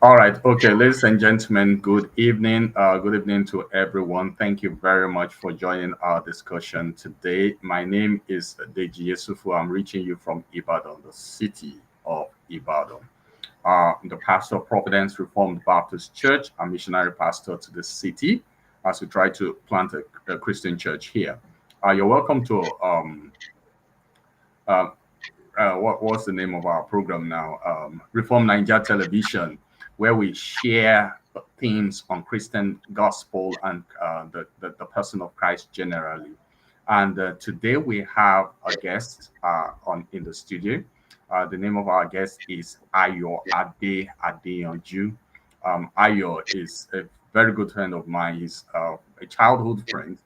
All right. Okay, ladies and gentlemen, good evening. Good evening to everyone. Thank you very much for joining our discussion today. My name is Deji Yesufu. I'm reaching you from Ibadan, the city of Ibadan. The pastor of Providence Reformed Baptist Church, a missionary pastor to the city, as we try to plant a Christian church here. You're welcome to uh, what's the name of our program now? Reform Nigeria Television, where we share themes on Christian gospel and the person of Christ generally. And today we have a guest on in the studio. The name of our guest is Ayoade Adeyanju. Ayo is a very good friend of mine. He's a childhood friend.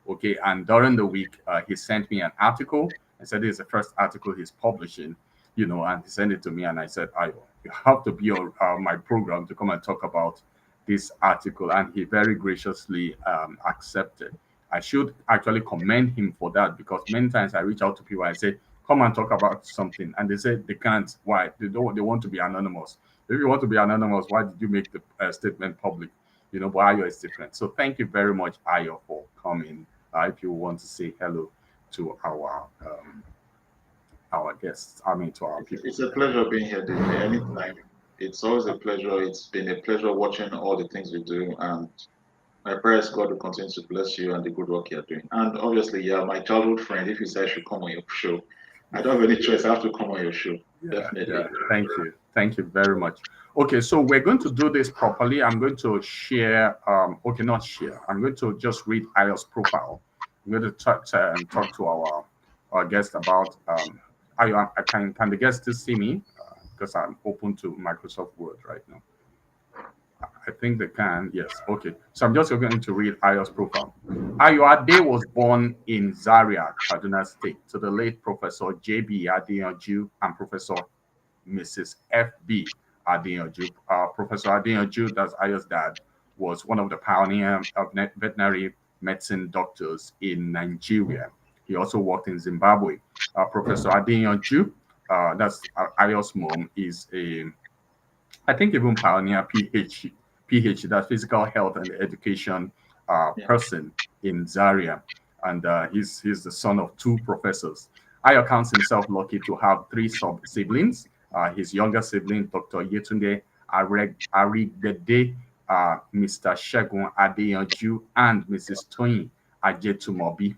Okay, and during the week, he sent me an article and said this is the first article he's publishing, and he sent it to me, and I said, Ayo, you have to be on my program to come and talk about this article, and he very graciously accepted. I should actually commend him for that because many times I reach out to people, I say, come and talk about something, and they say they can't. Why? They don't. They want to be anonymous. If you want to be anonymous, why did you make the statement public? But Ayo is different. So thank you very much, Ayo, for coming. If you want to say hello to our guests, I mean to our people. It's a pleasure being here, David. Anytime. It's always a pleasure. It's been a pleasure watching all the things you do. And my prayers God will continue to bless you and the good work you're doing. And obviously, yeah, my childhood friend, if you say I should come on your show, I don't have any choice. I have to come on your show. Yeah, Definitely. yeah. Thank you very much. Okay, so we're going to do this properly. I'm going to share. Okay, not share. I'm going to just read Ayo's profile. I'm going to talk to our guest about Ayo. Can the guest still see me? Because I'm open to Microsoft Word right now. I think they can. Yes. Okay. So I'm just going to read Ayo's profile. Ayoade was born in Zaria, Kaduna State, to the late Professor J.B. Adeyanju and Professor Mrs. F.B. Adeyanju. Professor Adeyanju, that's Ayo's dad, was one of the pioneer of veterinary medicine doctors in Nigeria. He also worked in Zimbabwe. Professor Adeyanju, that's Ayo's mom, is I think even pioneer PhD, that physical health and education Yeah. person in Zaria, and he's the son of two professors. Ayo counts himself lucky to have three siblings. His younger sibling, Dr. Yetunde Arigbede, Mr. Shegun Adeyanju, and Mrs. Toyin Ajetumobi.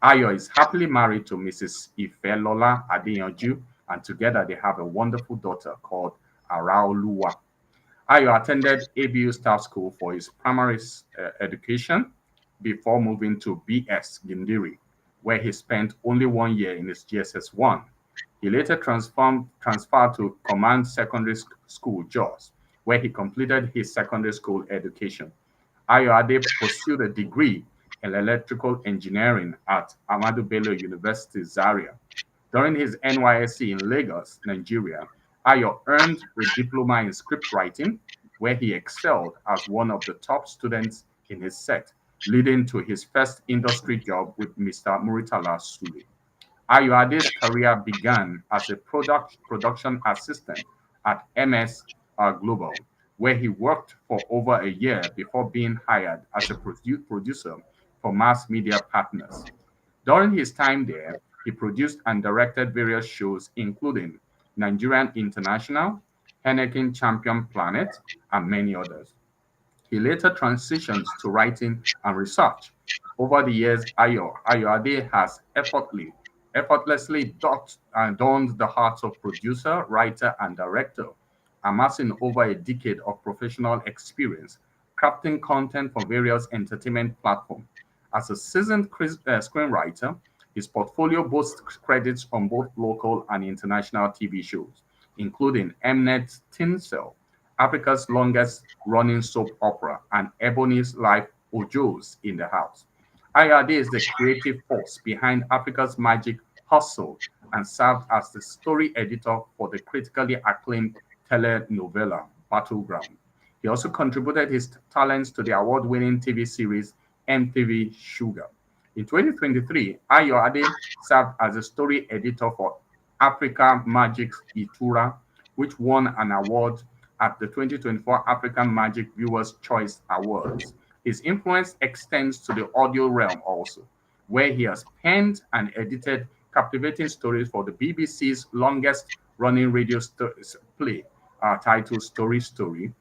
Ayo is happily married to Mrs. Ifelola Adeyanju, and together they have a wonderful daughter called Araoluwa. Ayo attended ABU Staff School for his primary education before moving to BS Gindiri, where he spent only 1 year in his GSS 1. He later transferred to Command Secondary School, Jos, where he completed his secondary school education. Ayoade pursued a degree in electrical engineering at Ahmadu Bello University, Zaria. During his NYSC in Lagos, Nigeria, Ayo earned a diploma in script writing, where he excelled as one of the top students in his set, leading to his first industry job with Mr. Muritala Sule. Ayoade's career began as a production assistant at MS Global, where he worked for over a year before being hired as a producer for mass media partners. During his time there, he produced and directed various shows, including Nigerian International, Henneken Champion Planet, and many others. He later transitioned to writing and research. Over the years, Ayoade has effortlessly donned the hearts of producer, writer, and director, amassing over a decade of professional experience, crafting content for various entertainment platforms. As a seasoned screenwriter, his portfolio boasts credits on both local and international TV shows, including Mnet's Tinsel, Africa's longest running soap opera, and Ebony's Life Ojo's in the House. Ayoade is the creative force behind Africa's Magic Hustle and served as the story editor for the critically acclaimed telenovela Battleground. He also contributed his talents to the award-winning TV series MTV Sugar. In 2023, Ayoade served as a story editor for Africa Magic's Itura, which won an award at the 2024 African Magic Viewers' Choice Awards. His influence extends to the audio realm also, where he has penned and edited captivating stories for the BBC's longest running radio play, titled Story Story,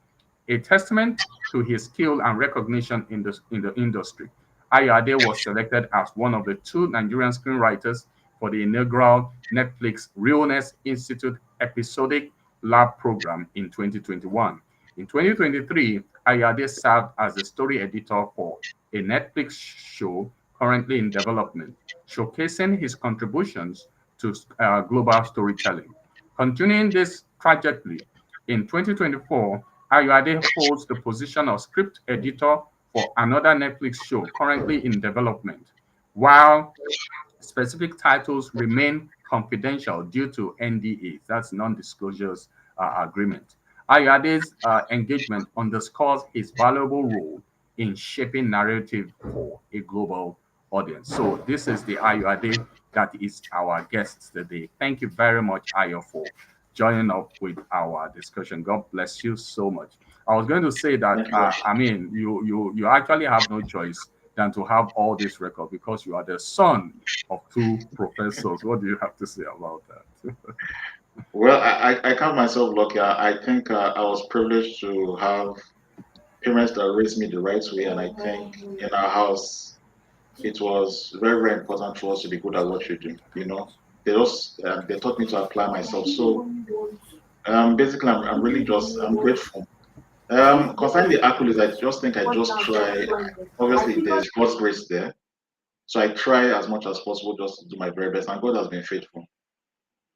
a testament to his skill and recognition in the industry. Ayoade was selected as one of the two Nigerian screenwriters for the inaugural Netflix Realness Institute episodic lab program in 2021. In 2023, Ayoade served as the story editor for a Netflix show currently in development, showcasing his contributions to global storytelling. Continuing this trajectory, in 2024, Ayoade holds the position of script editor for another Netflix show currently in development, while specific titles remain confidential due to NDAs, that's non-disclosures agreement. Ayoade's engagement underscores his valuable role in shaping narrative for a global audience. So this is the Ayoade that is our guest today. Thank you very much, Ayo, for joining up with our discussion. God bless you so much. I was going to say that Thank you. I mean you actually have no choice than to have all this record because you are the son of two professors. What do you have to say about that? Well, I count myself lucky. I think I was privileged to have parents that raised me the right way, and I think in our house it was very, very important for us to be good at what you do. They taught me to apply myself. So basically, I'm really just I'm grateful. Concerning the accolades, I just think I just try. Obviously, there's God's grace there, so I try as much as possible just to do my very best, and God has been faithful.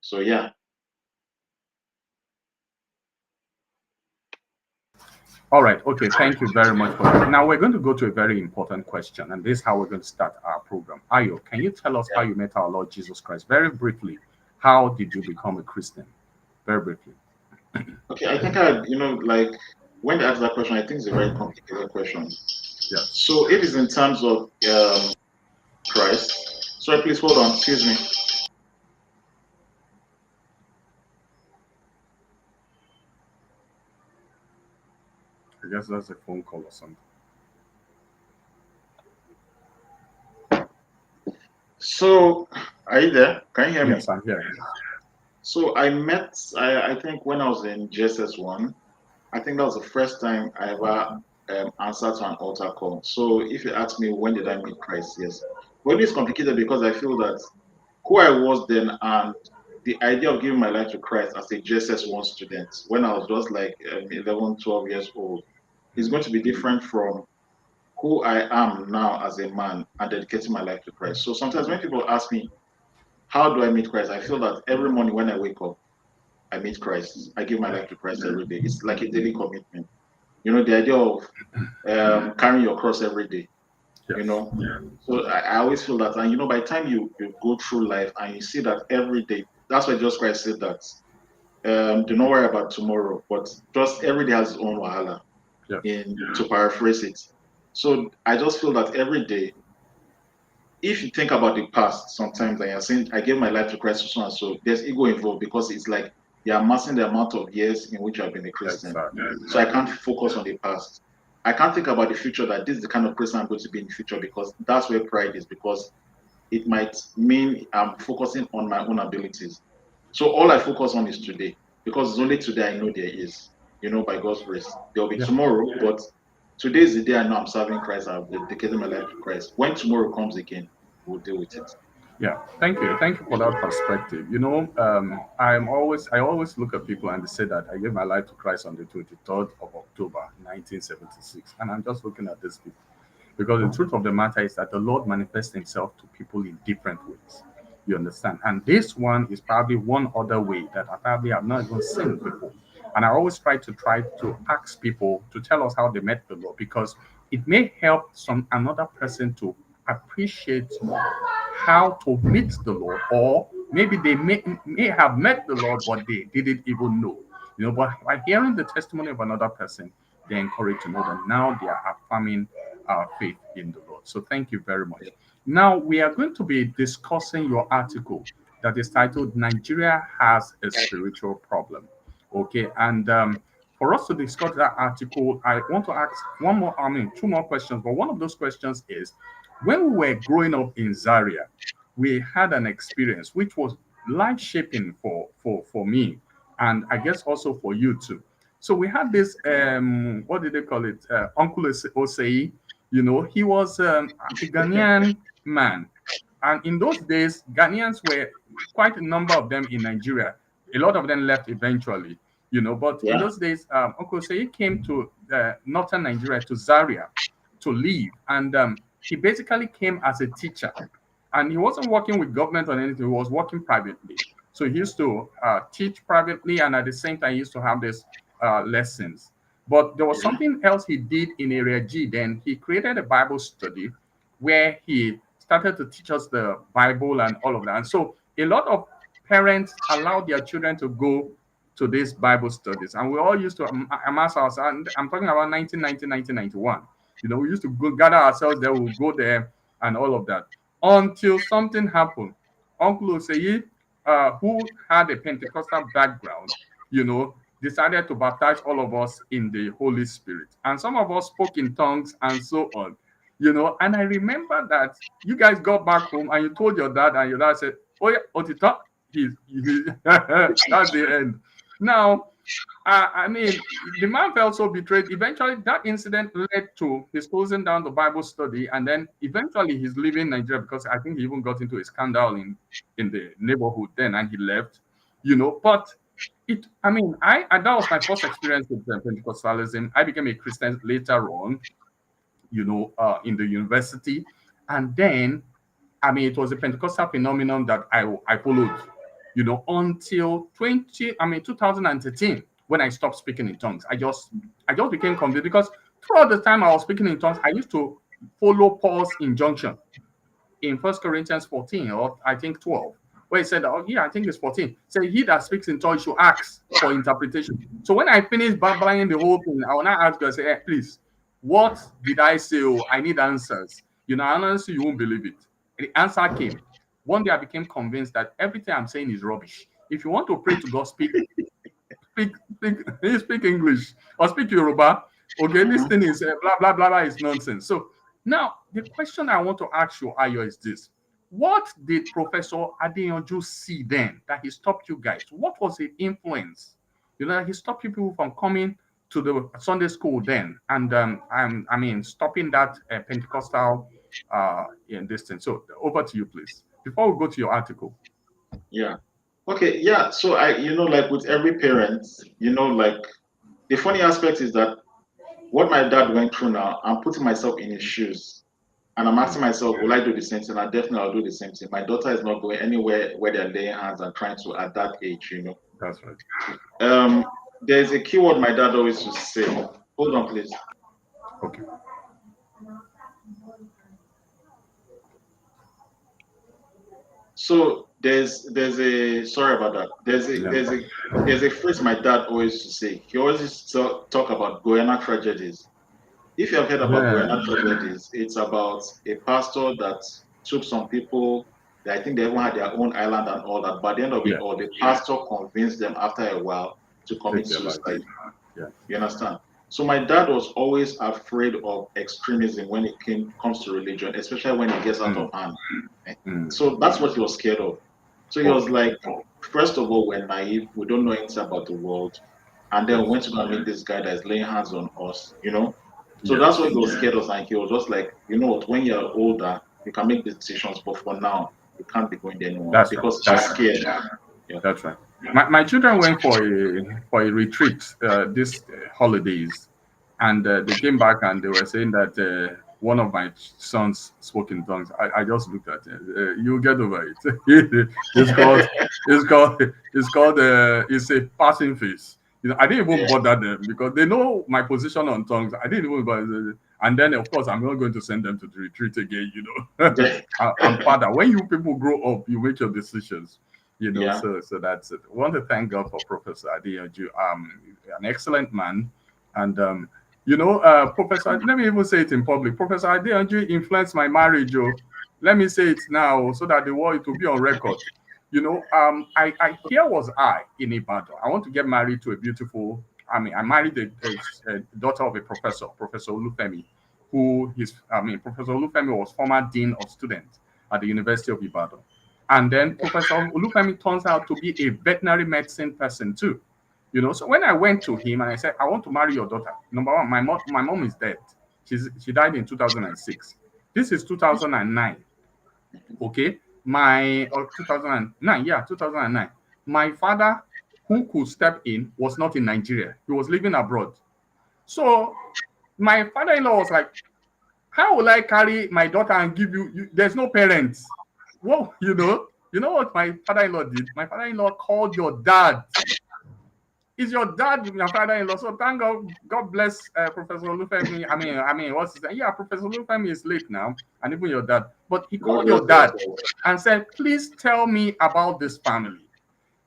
So yeah. All right. Okay. Thank you very much for that. Now we're going to go to a very important question, and this is how we're going to start our program. Ayo, can you tell us how you met our Lord Jesus Christ? Very briefly, how did you become a Christian? Very briefly. Okay, I think like when they ask that question, I think it's a very complicated question. Yes. So if it's in terms of Christ, sorry, please hold on, excuse me. I guess that's a phone call or something. So are you there? Can you hear me? Yes, I'm here. So I think when I was in JSS1, I think that was the first time I ever answered to an altar call. So if you ask me when did I meet Christ, yes. But it's complicated because I feel that who I was then and the idea of giving my life to Christ as a JSS1 student when I was just like 11, 12 years old is going to be different from who I am now as a man and dedicating my life to Christ. So sometimes when people ask me, how do I meet Christ? I feel that every morning when I wake up, I meet Christ. I give my life to Christ every day. It's like a daily commitment. The idea of carrying your cross every day, you Yes. know. So I always feel that, and by the time you go through life and you see that every day, that's why Jesus Christ said that, do not worry about tomorrow, but just every day has its own wahala, Yes. to paraphrase it. So I just feel that every day, if you think about the past sometimes and you're saying, I gave my life to Christ, so and so, there's ego involved because it's like you're amassing the amount of years in which I've been a Christian. Exactly. So I can't focus on the past. I can't think about the future, that this is the kind of person I'm going to be in the future, because that's where pride is, because it might mean I'm focusing on my own abilities. So all I focus on is today, because it's only today I know there is, by God's grace. There'll be Yeah. tomorrow, but today is the day I know I'm serving Christ. I've dedicated my life to Christ. When tomorrow comes again, we'll deal with it. Yeah, thank you. Thank you for that perspective. I always look at people and they say that I gave my life to Christ on the 23rd of October, 1976. And I'm just looking at these people because the truth of the matter is that the Lord manifests himself to people in different ways. You understand? And this one is probably one other way that I probably have not even seen before. And I always try to ask people to tell us how they met the Lord because it may help some another person to appreciate how to meet the Lord, or maybe they may have met the Lord, but they didn't even know. But by hearing the testimony of another person, they're encouraged to know that now they are affirming our faith in the Lord. So thank you very much. Now we are going to be discussing your article that is titled Nigeria Has a Spiritual Problem. Okay, and for us to discuss that article, I want to ask one more, I mean, two more questions. But one of those questions is, when we were growing up in Zaria, we had an experience which was life shaping for me, and I guess also for you too. So we had this, what did they call it? Uncle Osei. He was a Ghanaian man. And in those days, Ghanaians were quite a number of them in Nigeria. A lot of them left eventually, but in Yeah. those days, Uncle Osei came to northern Nigeria, to Zaria, to live. And he basically came as a teacher. And he wasn't working with government or anything, he was working privately. So he used to teach privately, and at the same time, he used to have these lessons. But there was something else he did in Area G then. He created a Bible study where he started to teach us the Bible and all of that. And so a lot of parents allowed their children to go to these Bible studies. And we all used to amass ourselves. And I'm talking about 1990, 1991. We used to go gather ourselves there, we'll go there and all of that. Until something happened. Uncle Oseyi, who had a Pentecostal background, decided to baptize all of us in the Holy Spirit. And some of us spoke in tongues and so on. And I remember that you guys got back home and you told your dad, and your dad said, "Oh yeah, Otita, that's the end." Now, I mean, the man felt so betrayed. Eventually, that incident led to his closing down the Bible study, and then eventually he's leaving Nigeria, because I think he even got into a scandal in the neighborhood then, and he left. But that was my first experience with Pentecostalism. I became a Christian later on, in the university. And then, it was a Pentecostal phenomenon that I followed, until 2013, when I stopped speaking in tongues. I just became convinced, because throughout the time I was speaking in tongues, I used to follow Paul's injunction in 1 Corinthians 14, or I think 12, where he said, oh yeah, I think it's 14. Say, he that speaks in tongues should ask for interpretation. So when I finished babbling the whole thing, I will now ask God, say, hey, please, what did I say? Oh, I need answers. Honestly, you won't believe it. The answer came. One day I became convinced that everything I'm saying is rubbish. If you want to pray to God, speak English or speak Yoruba. Okay, this thing is blah, blah, blah, blah, is nonsense. So now the question I want to ask you, Ayo, is this. What did Professor Adeyanju see then that he stopped you guys? What was the influence? He stopped you people from coming to the Sunday school then, and stopping that Pentecostal in this thing. So over to you, please. Before we go to your article. Yeah. Okay. Yeah. So like with every parent, like the funny aspect is that what my dad went through now, I'm putting myself in his shoes. And I'm asking myself, will I do the same thing? I definitely will do the same thing. My daughter is not going anywhere where they're laying hands and trying to at that age, That's right. There's a keyword my dad always used to say. Hold on, please. Okay. So there's a sorry about that. There's a phrase my dad always used to say. He always used to talk about Guyana tragedies. If you have heard about Guyana tragedies, it's about a pastor that took some people. I think they even had their own island and all that. By the end of it all, the pastor convinced them after a while to commit suicide. Yeah. You understand? So my dad was always afraid of extremism when it comes to religion, especially when it gets out of hand. So that's what he was scared of. So he was like, first of all, we're naive, we don't know anything about the world, and then we went to go and meet this guy that's laying hands on us, So that's what he was scared of, and he was just like, you know what, when you're older, you can make the decisions, but for now, you can't be going there anymore because you're scared. Yeah. That's right. My children went for a retreat this holidays, and they came back and they were saying that one of my sons spoke in tongues. I just looked at it. You'll get over it. It's a passing phase. I didn't even bother them because they know my position on tongues. I didn't even bother. And then, of course, I'm not going to send them to the retreat again. I'm father. When you people grow up, you make your decisions. So that's it. I want to thank God for Professor Adeyanju. An excellent man. And, Professor, let me even say it in public. Professor Adeyanju influenced my marriage. Let me say it now so that it will be on record. Here was I in Ibadan. I want to get married to a beautiful I married a daughter of a professor, Professor Olufemi, Professor Olufemi was former dean of students at the University of Ibadan. And then Professor Olufemi turns out to be a veterinary medicine person too. So when I went to him and I said, I want to marry your daughter. Number one, my mom is dead. She died in 2006. This is 2009. Okay. 2009. Yeah, 2009. My father, who could step in, was not in Nigeria. He was living abroad. So my father-in-law was like, how will I carry my daughter and give you there's no parents? Well, you know what my father-in-law did? My father-in-law called your dad. Is your dad your father-in-law? So thank God, God bless Professor Olufemi. What's his name? Yeah, Professor Olufemi is late now, and even your dad. But he called your dad and said, please tell me about this family.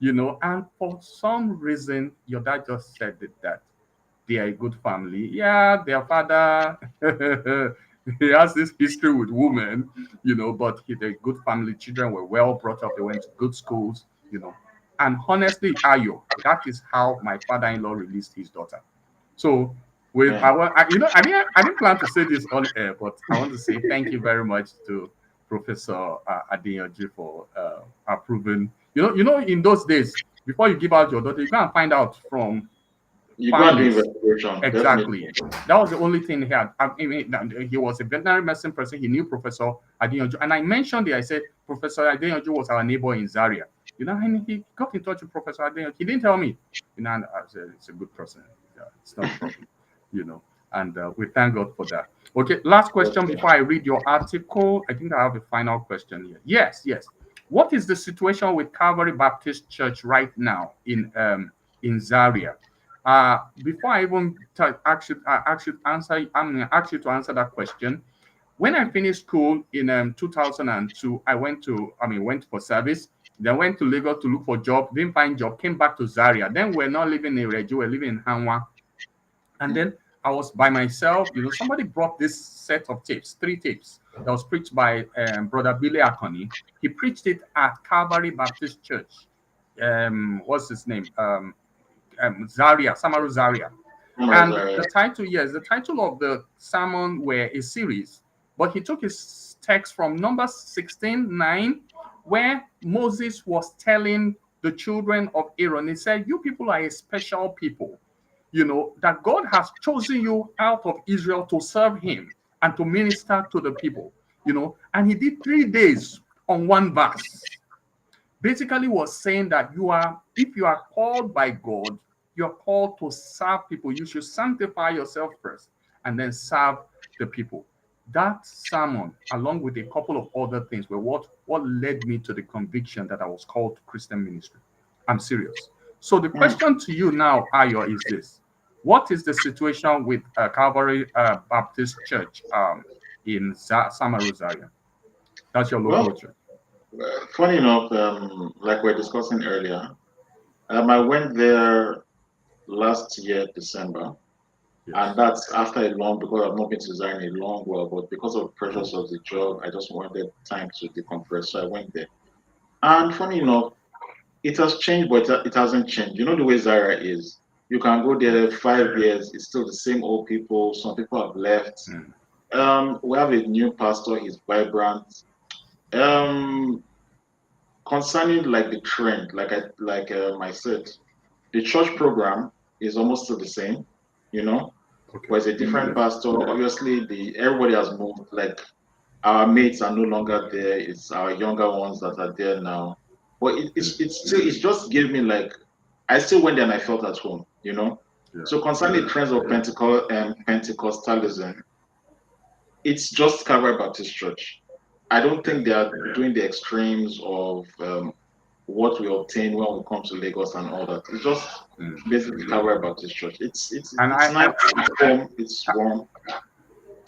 And for some reason, your dad just said that they are a good family. Yeah, their father, he has this history with women, but they're a good family. Children were well brought up. They went to good schools. And honestly, Ayo, that is how my father-in-law released his daughter. So I didn't plan to say this on air, but I want to say thank you very much to Professor Adeyanju for approving. In those days, before you give out your daughter, you go and find out from you go and do investigation. Exactly. Definitely. That was the only thing he had. He was a veterinary medicine person. He knew Professor Adeyanju. And I mentioned it. I said, Professor Adeyanju was our neighbor in Zaria. And he got in touch with Professor Adeyanju. He didn't tell me. And I said, it's a good person. Yeah, it's not a problem. And we thank God for that. Okay, last question before I read your article. I think I have a final question here. Yes. What is the situation with Calvary Baptist Church right now in Zaria? Before I even ask you answer, I'm going to ask you to answer that question. When I finished school in 2002, I went for service. Then went to Lagos to look for job. Didn't find job. Came back to Zaria. Then we're not living in Reju. We're living in Hanwa. And then I was by myself. Somebody brought this set of tapes, 3 tapes, that was preached by Brother Billy Akoni. He preached it at Calvary Baptist Church. What's his name? Zaria, Samaru Zaria. And the title of the sermon were a series, but he took his text from Numbers 16:9, where Moses was telling the children of Aaron, he said, you people are a special people, that God has chosen you out of Israel to serve him and to minister to the people, and he did 3 days on one verse. Basically was saying that if you are called by God, you're called to serve people. You should sanctify yourself first and then serve the people. That sermon, along with a couple of other things, were what led me to the conviction that I was called to Christian ministry. I'm serious. So the question to you now, Ayo, is this. What is the situation with Calvary Baptist Church in Samaru Zaria? That's your local church. Funny enough, like we were discussing earlier, I went there last year, December. Yes. And that's after a long, because I've not been to Zion a long while, but because of the pressures of the job, I just wanted time to decompress. So I went there. And funny enough, it has changed, but it hasn't changed. You know the way Zaria is. You can go there 5 years, it's still the same old people. Some people have left. We have a new pastor, he's vibrant. Concerning like the trend, like I said, the church program is almost still the same, but it's a different pastor. Obviously, everybody has moved. Like our mates are no longer there. It's our younger ones that are there now. But it's just gave me like I still went there and I felt at home, So concerning the trends of Pentecostalism, it's just Calvary Baptist Church. I don't think they are doing the extremes of what we obtain when we come to Lagos and all that. It's just basically Calvary Baptist Church. It's nice, it's warm.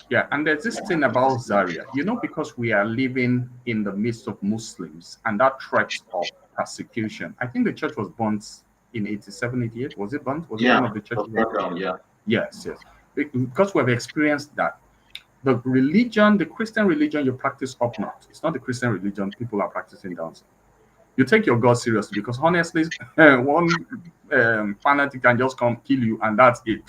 Yeah, and there's this thing about Zaria, because we are living in the midst of Muslims and that threat of persecution. I think the church was burnt in 87, 88. Was it burnt? Was it one of the churches? Yeah. Yes. Because we've experienced that. The religion, the Christian religion you practice up north, it's not the Christian religion people are practicing down south. You take your God seriously because honestly, one fanatic can just come kill you and that's it.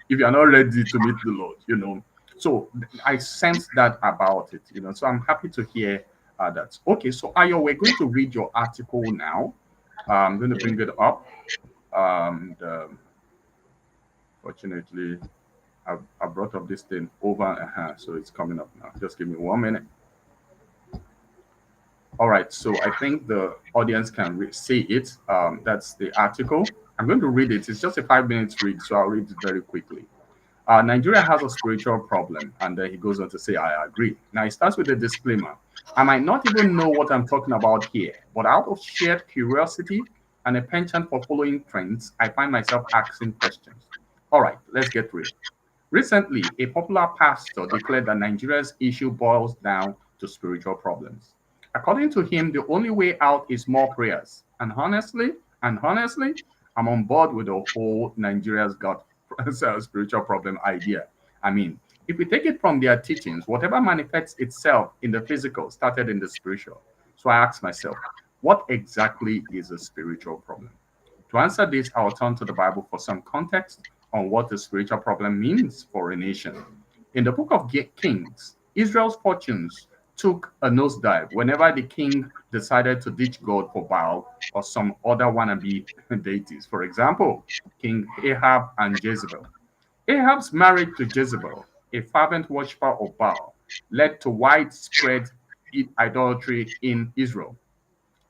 If you are not ready to meet the Lord, you know. So I sense that about it, you know. So I'm happy to hear that. Okay, so Ayo, we're going to read your article now. I'm going to Yeah. bring it up. And fortunately, I brought up this thing over, so it's coming up now. Just give me 1 minute. All right, so I think the audience can see it. That's the article. I'm going to read it. It's just a 5 minutes read, so I'll read it very quickly. Nigeria has a spiritual problem, and then he goes on to say, I agree. Now, he starts with a disclaimer. I might not even know what I'm talking about here, but out of sheer curiosity and a penchant for following trends, I find myself asking questions. All right, let's get real. Recently, a popular pastor declared that Nigeria's issue boils down to spiritual problems. According to him, the only way out is more prayers. And honestly, I'm on board with the whole Nigeria's got spiritual problem idea. I mean, if we take it from their teachings, whatever manifests itself in the physical started in the spiritual. So I ask myself, what exactly is a spiritual problem? To answer this, I'll turn to the Bible for some context on what a spiritual problem means for a nation. In the book of Kings, Israel's fortunes took a nosedive whenever the king decided to ditch God for Baal or some other wannabe deities. For example, King Ahab and Jezebel. Ahab's marriage to Jezebel, a fervent worshiper of Baal, led to widespread idolatry in Israel.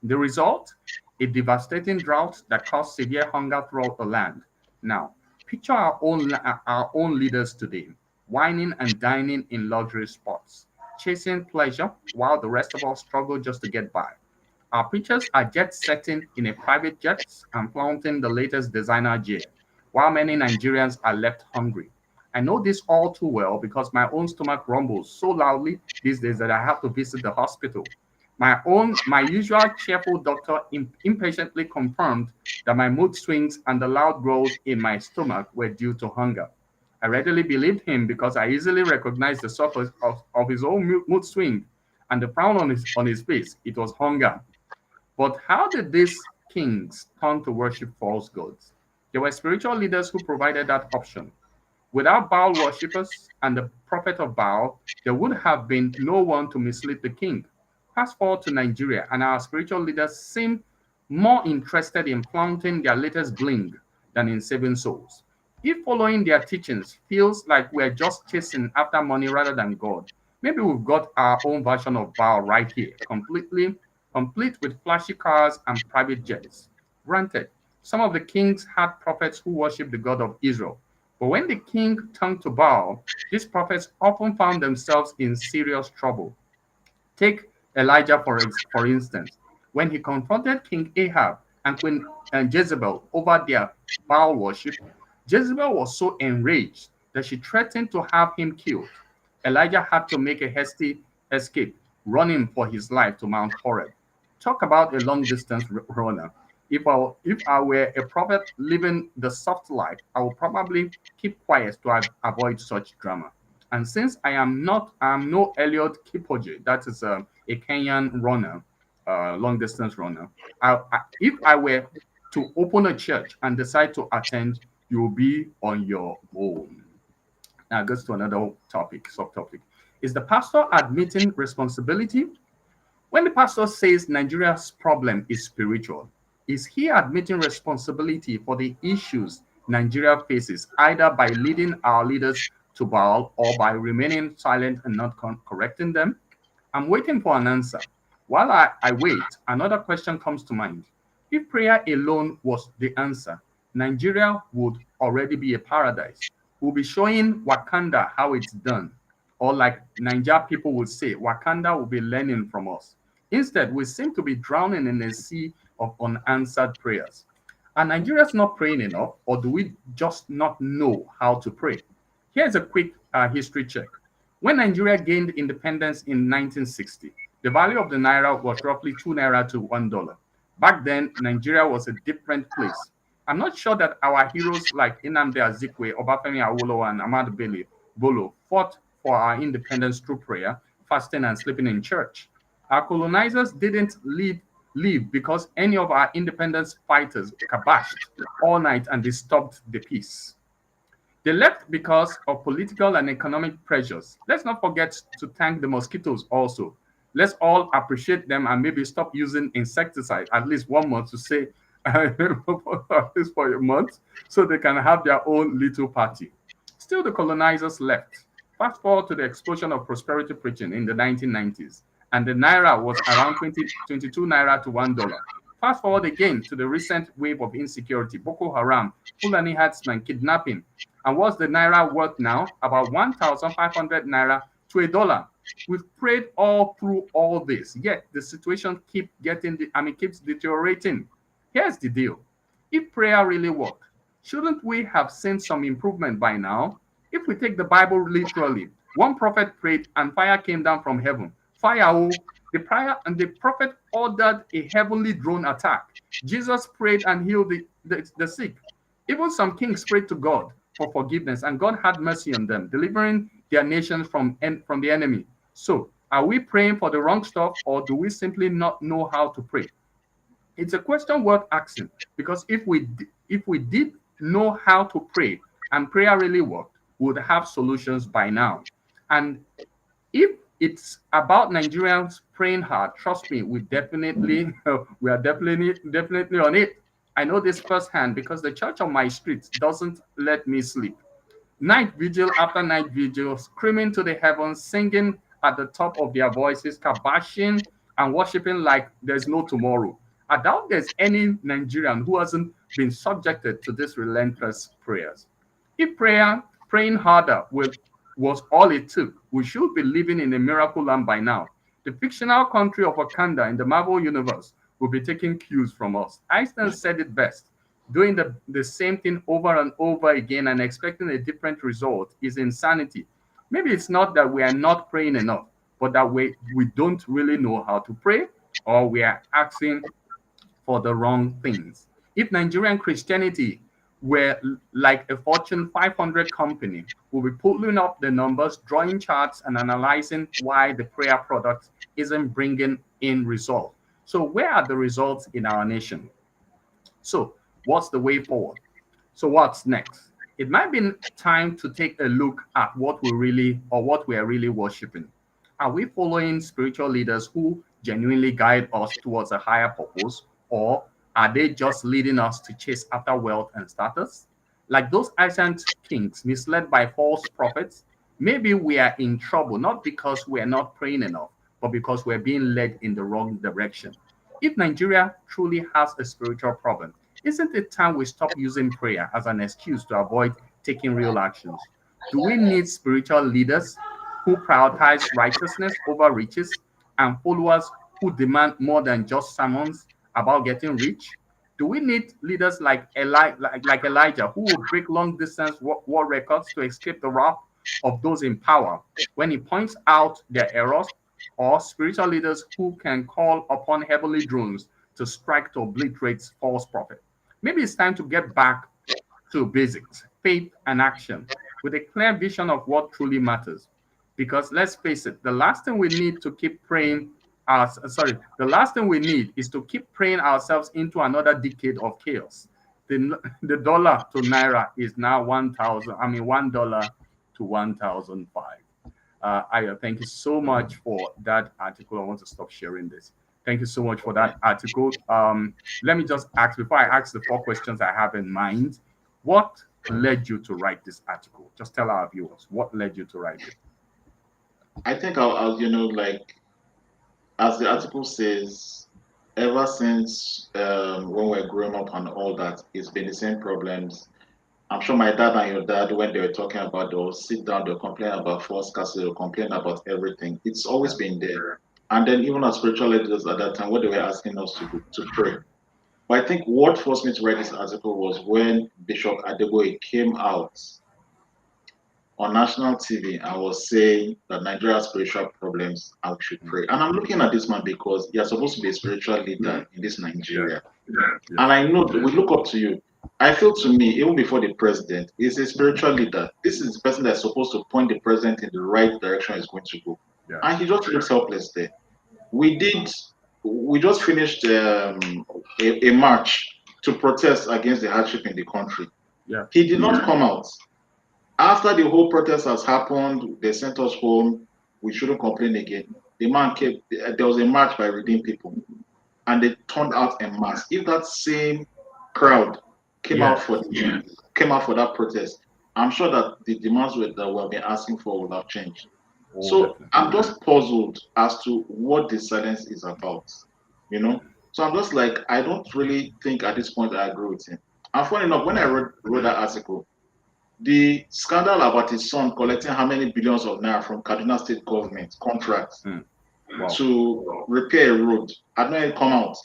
The result? A devastating drought that caused severe hunger throughout the land. Now, picture our own leaders today, whining and dining in luxury spots, chasing pleasure while the rest of us struggle just to get by. Our preachers are jet setting in a private jets and flaunting the latest designer gear, while many Nigerians are left hungry. I know this all too well because my own stomach rumbles so loudly these days that I have to visit the hospital. My usual cheerful doctor impatiently confirmed that my mood swings and the loud growls in my stomach were due to hunger. I readily believed him because I easily recognized the source of his own mood swing and the frown on his face. It was hunger. But how did these kings turn to worship false gods? There were spiritual leaders who provided that option. Without Baal worshippers and the prophet of Baal, there would have been no one to mislead the king. Fast forward to Nigeria, and our spiritual leaders seem more interested in flaunting their latest bling than in saving souls. If following their teachings feels like we're just chasing after money rather than God, maybe we've got our own version of Baal right here, complete with flashy cars and private jets. Granted, some of the kings had prophets who worshiped the God of Israel, but when the king turned to Baal, these prophets often found themselves in serious trouble. Take Elijah, for instance. When he confronted King Ahab and Queen Jezebel over their Baal worship, Jezebel was so enraged that she threatened to have him killed. Elijah had to make a hasty escape, running for his life to Mount Horeb. Talk about a long distance runner. If I were a prophet living the soft life, I would probably keep quiet to avoid such drama. And since I'm no Eliud Kipchoge, that is a Kenyan runner, long distance runner. If I were to open a church and decide to attend, you will be on your own. Now it goes to another topic, subtopic. Is the pastor admitting responsibility? When the pastor says Nigeria's problem is spiritual, is he admitting responsibility for the issues Nigeria faces, either by leading our leaders to Baal or by remaining silent and not correcting them? I'm waiting for an answer. While I wait, another question comes to mind. If prayer alone was the answer, Nigeria would already be a paradise. We'll be showing Wakanda how it's done. Or, like Niger people would say, Wakanda will be learning from us. Instead, we seem to be drowning in a sea of unanswered prayers. Are Nigerians not praying enough, or do we just not know how to pray? Here's a quick history check. When Nigeria gained independence in 1960, the value of the naira was roughly 2 naira to $1. Back then, Nigeria was a different place. I'm not sure that our heroes like Nnamdi Azikiwe, Obafemi Awolowo, and Ahmadu Bello Bolo fought for our independence through prayer, fasting, and sleeping in church. Our colonizers didn't lead leave because any of our independence fighters kabashed all night and disturbed the peace. They left because of political and economic pressures. Let's not forget to thank the mosquitoes also. Let's all appreciate them and maybe stop using insecticide at least 1 month to say, at least for a month, so they can have their own little party. Still, the colonizers left. Fast forward to the explosion of prosperity preaching in the 1990s, and the naira was around 22 naira to $1. Fast forward again to the recent wave of insecurity, Boko Haram, Fulani herdsmen, kidnapping, and what's the naira worth now? About 1,500 naira to $1. We've prayed all through all this, yet the situation keeps deteriorating. Here's the deal. If prayer really worked, shouldn't we have seen some improvement by now? If we take the Bible literally, one prophet prayed and fire came down from heaven. Fire, oh, the prayer and the prophet ordered a heavenly drone attack. Jesus prayed and healed the sick. Even some kings prayed to God for forgiveness, and God had mercy on them, delivering their nations from the enemy. So, are we praying for the wrong stuff, or do we simply not know how to pray? It's a question worth asking, because if we did know how to pray and prayer really worked, we would have solutions by now. And if it's about Nigerians praying hard, trust me, we are definitely on it. I know this firsthand because the church on my street doesn't let me sleep. Night vigil after night vigil, screaming to the heavens, singing at the top of their voices, kabashing and worshiping like there's no tomorrow. I doubt there's any Nigerian who hasn't been subjected to these relentless prayers. If praying harder was all it took, we should be living in a miracle land by now. The fictional country of Wakanda in the Marvel universe will be taking cues from us. Einstein said it best. Doing the same thing over and over again and expecting a different result is insanity. Maybe it's not that we are not praying enough, but that we don't really know how to pray, or we are asking for the wrong things. If Nigerian Christianity were like a Fortune 500 company, we'll be pulling up the numbers, drawing charts, and analyzing why the prayer product isn't bringing in results. So, where are the results in our nation? So, what's the way forward? So, what's next? It might be time to take a look at what we are really worshiping. Are we following spiritual leaders who genuinely guide us towards a higher purpose, or are they just leading us to chase after wealth and status? Like those ancient kings misled by false prophets, maybe we are in trouble not because we are not praying enough, but because we're being led in the wrong direction. If Nigeria truly has a spiritual problem, isn't it time we stop using prayer as an excuse to avoid taking real actions? Do we need spiritual leaders who prioritize righteousness over riches and followers who demand more than just sermons about getting rich? Do we need leaders like Elijah who will break long distance war records to escape the wrath of those in power when he points out their errors, or spiritual leaders who can call upon heavenly drones to strike to obliterate false prophet? Maybe it's time to get back to basics, faith and action, with a clear vision of what truly matters. Because let's face it, the last thing we need is to keep praying ourselves into another decade of chaos. The dollar to naira is now 1,000. I mean, $1 to 1,005. Aya, thank you so much for that article. I want to stop sharing this. Thank you so much for that article. Let me just ask, before I ask the 4 questions I have in mind, what led you to write this article? Just tell our viewers what led you to write it. I think like as the article says, ever since when we're growing up and all that, it's been the same problems. I'm sure my dad and your dad, when they were talking about, they'll sit down, they'll complain about false castle, they'll complain about everything. It's always Yeah. been there. And then even as spiritual leaders at that time, what they were asking us to do, to pray. But I think what forced me to write this article was when Bishop Adeboye came out on national TV and was saying that Nigeria has spiritual problems and we should pray. And I'm looking at this man because you're supposed to be a spiritual leader in this Yeah. Nigeria. Yeah. And I know that we look up to you. I feel to me, even before the president, is a spiritual leader. This is the person that's supposed to point the president in the right direction he's going to go. Yeah. And he just looks helpless there. We did we just finished a march to protest against the hardship in the country. Yeah. He did not come out. After the whole protest has happened, they sent us home. We shouldn't complain again. The man came. There was a march by Redeemed People, and they turned out en masse. If that same crowd Yeah. came out for that protest, I'm sure that the demands that we have been asking for would have changed. Oh, So definitely. I'm just puzzled as to what the silence is about, you know. So I'm just like, I don't really think at this point I agree with him. And funny enough, when I wrote that article, the scandal about his son collecting how many billions of naira from Kaduna State government contracts Mm. Wow. to repair a road had not yet come out.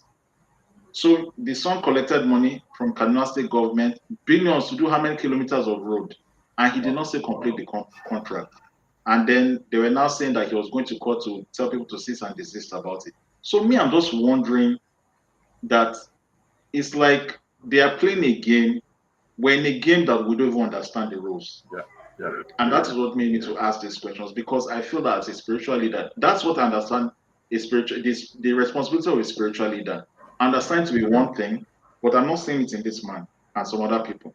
So the son collected money from Kaduna State government, billions to do how many kilometers of road, and he did Wow. not say complete the contract. And then they were now saying that he was going to court to tell people to cease and desist about it. So me, I'm just wondering that it's like they are playing a game. We're in a game that we don't even understand the rules. Yeah. Yeah. And that is what made me to ask these questions because I feel that as a spiritual leader, that's what I understand a spiritual the responsibility of a spiritual leader. Understand to be one thing, but I'm not saying it in this man and some other people.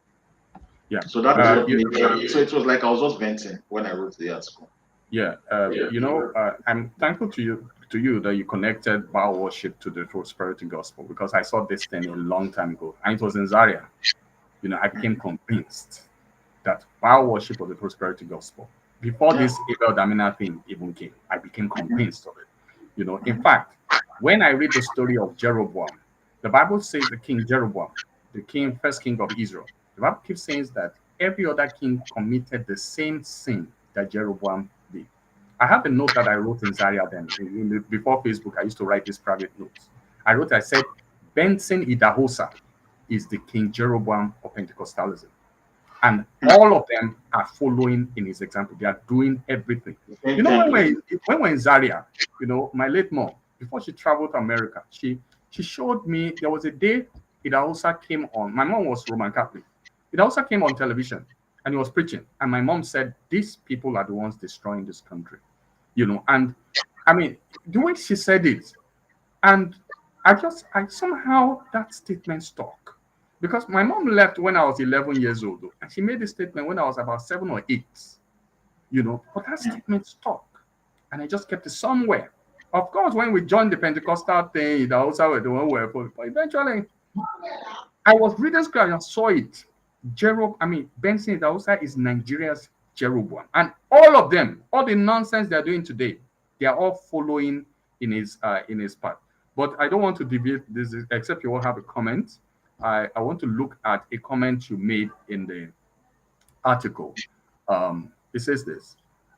Yeah. So that is what You, made me. So it was like I was just venting when I wrote the article. yeah. I'm thankful to you that you connected Baal worship to the prosperity gospel because I saw this thing a long time ago, and it was in Zaria. I became convinced that Baal worship of the prosperity gospel. Before Yeah. this Abel Damina thing even came, I became convinced of it. In fact, when I read the story of Jeroboam, the Bible says the king Jeroboam, the first king of Israel, the Bible keeps saying that every other king committed the same sin that Jeroboam did. I have a note that I wrote in Zaria then, before Facebook. I used to write these private notes. I said, Benson Idahosa is the King Jeroboam of Pentecostalism. And all of them are following in his example. They are doing everything. The same When template. we're in Zaria, my late mom, before she traveled to America, she showed me there was a day Idahosa came on. My mom was Roman Catholic. Idahosa came on television and he was preaching. And my mom said, these people are the ones destroying this country. And I mean, the way she said it, and I somehow that statement stuck because my mom left when I was 11 years old, and she made this statement when I was about 7 or 8. But that statement stuck, and I just kept it somewhere. Of course, when we joined the Pentecostal thing, the also were the one where, but eventually, I was reading scripture and I saw it. Benson Idahosa is Nigeria's Jeroboam, and all of them, all the nonsense they're doing today, they are all following in his path. But I don't want to debate this, except you all have a comment. I want to look at a comment you made in the article. It says this: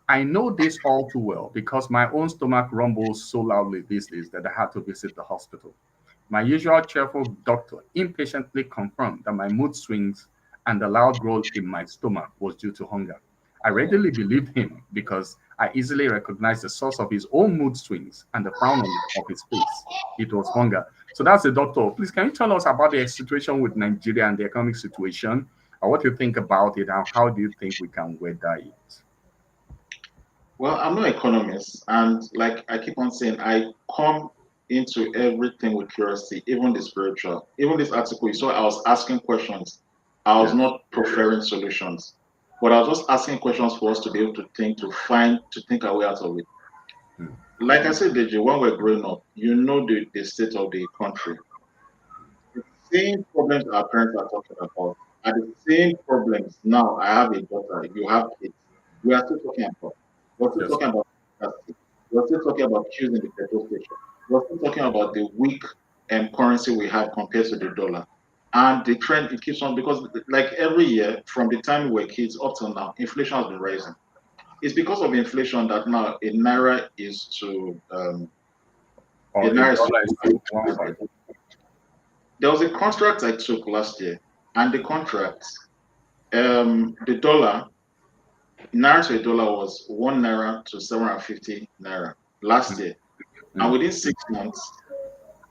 I know this all too well because my own stomach rumbles so loudly these days that I had to visit the hospital. My usual cheerful doctor impatiently confirmed that my mood swings and the loud growl in my stomach was due to hunger. I readily believed him because I easily recognized the source of his own mood swings and the frown of his face. It was hunger. So that's the doctor. Please, can you tell us about the situation with Nigeria and the economic situation, or what you think about it, and how do you think we can weather it? Well, I'm not an economist, and like I keep on saying, I come into everything with curiosity, even the spiritual. Even this article, you saw I was asking questions. I was Yes. not preferring solutions, but I was just asking questions for us to be able to think, to think our way out of it. Hmm. Like I said, DJ, when we're growing up, you know the state of the country. The same problems our parents are talking about are the same problems now. I have a daughter, you have kids. We are still talking about. We're still Yes. talking about capacity. We're still talking about choosing the petrol station. We're still talking about the weak currency we have compared to the dollar. And the trend it keeps on because like every year from the time we were kids up till now, inflation has been rising. It's because of inflation that now a Or a naira is dollar is to one five. to there was a contract I took last year, and the contract, the dollar, naira to a dollar was 1 naira to 750 naira last year. And Mm. within 6 months,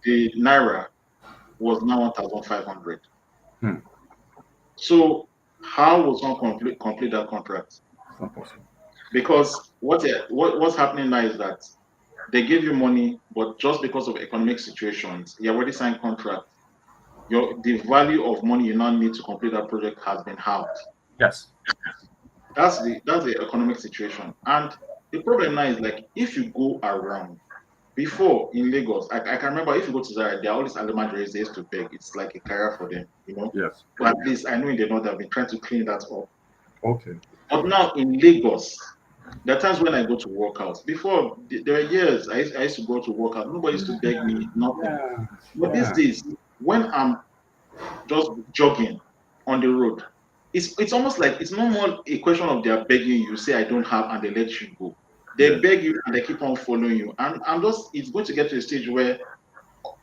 the naira was now 1,500. Hmm. So, how was one complete that contract? It's not possible. Because what's happening now is that they give you money, but just because of economic situations, you already signed contract. The value of money you now need to complete that project has been halved. Yes. That's the economic situation. And the problem now is like if you go around before in Lagos, I can remember if you go to Zaria, there are all these Alemajes they used to beg. It's like a career for them, you know. Yes. But at least I know in the north they've been trying to clean that up. Okay. But now in Lagos, there are times when I go to workouts. Before there were years I used to go to workout. Nobody used to beg me, nothing. Yeah. But these Yeah. days, when I'm just jogging on the road, it's almost like it's no more a question of they're begging you, say I don't have, and they let you go. They Yes. beg you and they keep on following you. And just it's going to get to a stage where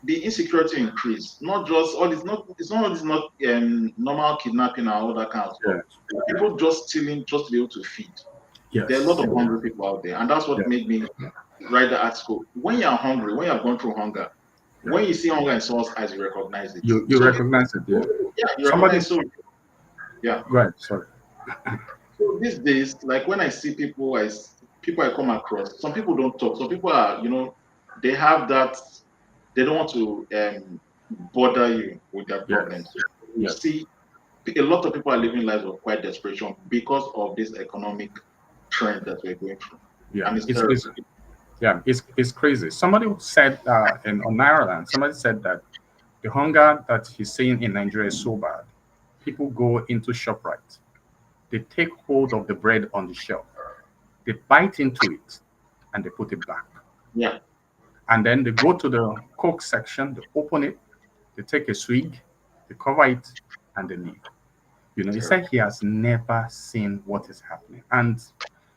the insecurity increase. Not just all this not it's not all this not normal kidnapping and all that kind of stuff. Yes. People just stealing just to be able to feed. There are a lot Yes. of hungry people out there, and that's what Yes. made me write the article. When you're hungry, when you've gone through hunger, Yeah. when you see hunger in someone's eyes, you recognize it. You So recognize it, yeah. yeah, you Somebody, recognize. So yeah. right, sorry. So these days, like when I see people, people I come across, some people don't talk. Some people are, they have that. They don't want to bother you with their problems. Yes. You Yes. see, a lot of people are living lives of quite desperation because of this economic trend that we're going through, Yeah. and it's It's, terrible. it's yeah, it's crazy. Somebody said on Ireland, somebody said that the hunger that he's seeing in Nigeria is so bad. People go into ShopRite, they take hold of the bread on the shelf, they bite into it, and they put it back. Yeah, And then they go to the Coke section, they open it, they take a swig, they cover it, and they leave. He said terrible. he has never seen what is happening. And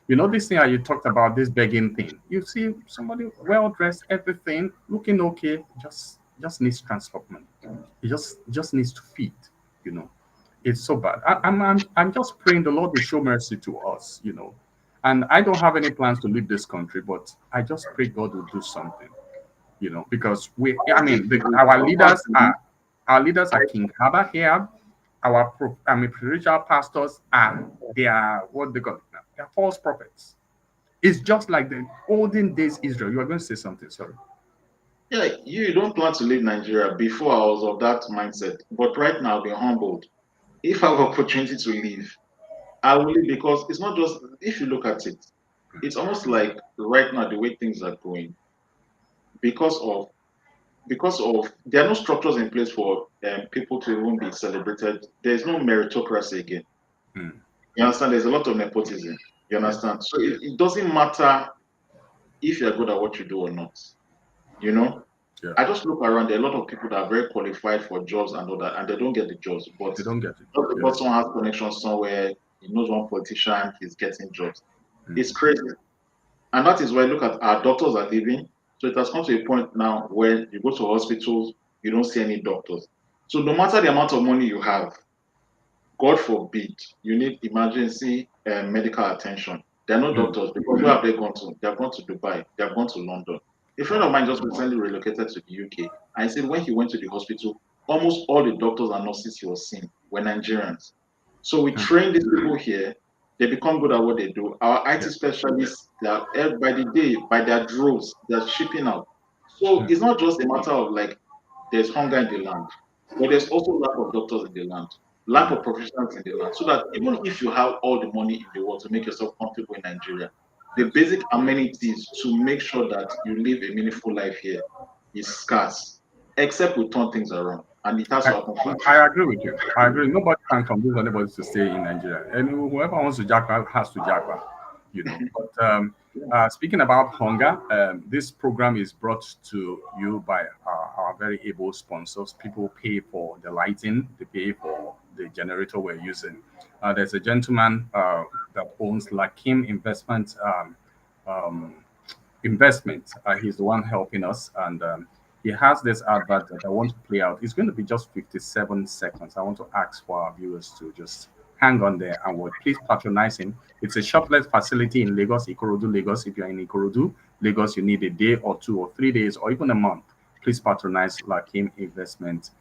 this thing that you talked about, this begging thing. You see somebody well dressed, everything looking okay, just needs transport money. He just needs to feed. You know, it's so bad. I'm just praying the Lord will show mercy to us. And I don't have any plans to leave this country, but I just pray God will do something. Because I mean, our leaders are King Haba here. Spiritual pastors they are what they call it now. They are false prophets. It's just like the olden days Israel. You are going to say something, sorry. Yeah, you don't plan to leave Nigeria. Before I was of that mindset, but right now I've been humbled. If I have opportunity to leave, I will leave because it's not just if you look at it, it's almost like right now the way things are going because of there are no structures in place for people to even be celebrated. There's no meritocracy again. Mm, You understand? There's a lot of nepotism. You yes. understand? So it doesn't matter if you're good at what you do or not. You know, Yeah. I just look around. There are a lot of people that are very qualified for jobs and all that, and they don't get the jobs. But They don't get it. just Yeah. because someone has connections somewhere, he knows one politician, he's getting jobs. It's Mm, crazy. And that is why look at our doctors are leaving. So it has come to a point now where you go to hospitals, you don't see any doctors. So no matter the amount of money you have, God forbid, you need emergency medical attention. There are no mm, doctors because where have they gone to? They have gone to Dubai. They have gone to London. A friend of wow. mine just recently relocated to the UK. And he said when he went to the hospital, almost all the doctors and nurses he was seeing were Nigerians. So we Mm, train these people here. They become good at what they do. Our IT yeah. specialists, they are by the day, by their droves, they're shipping out. So Mm, it's not just a matter of like there's hunger in the land, but there's also lack of doctors in the land, lack mm, of professionals in the land. So that even if you have all the money in the world to make yourself comfortable in Nigeria, the yes. basic amenities to make sure that you live a meaningful life here is scarce, except we turn things around. And it has I, to happen fast. I agree with you. I agree. Nobody can convince anybody to stay in Nigeria. And whoever wants to jackpot has to jackpot. But speaking about hunger, this program is brought to you by our very able sponsors. People pay for the lighting, they pay for the generator we're using. There's a gentleman that owns Lakim um, Investment. He's the one helping us, and he has this advert that I want to play out. It's going to be just 57 seconds. I want to ask for our viewers to just hang on there and would please patronize him. It's a shopless facility in Lagos, Ikorodu, Lagos. If you're in Ikorodu, Lagos, you need a day or 2 or 3 days or even a month. Please patronize Lakim Investment.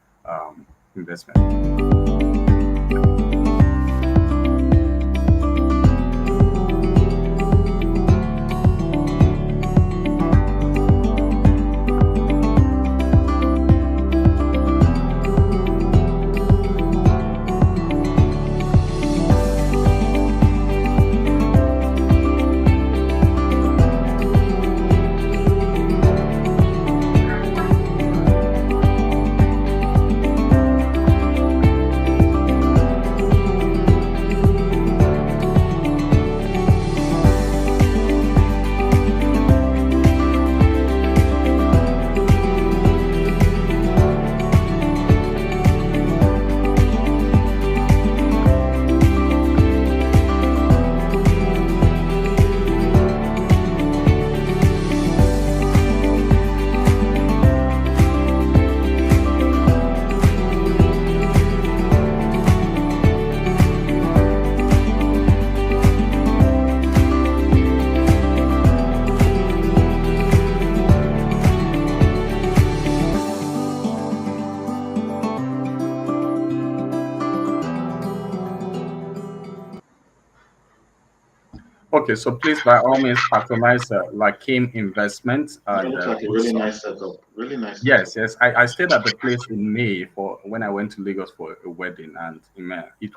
Okay, so please by all means patronize like Pim Investment It and looks like a put really some. nice setup. Really nice setup. Yes, yes. I stayed at the place in May for when I went to Lagos for a wedding, and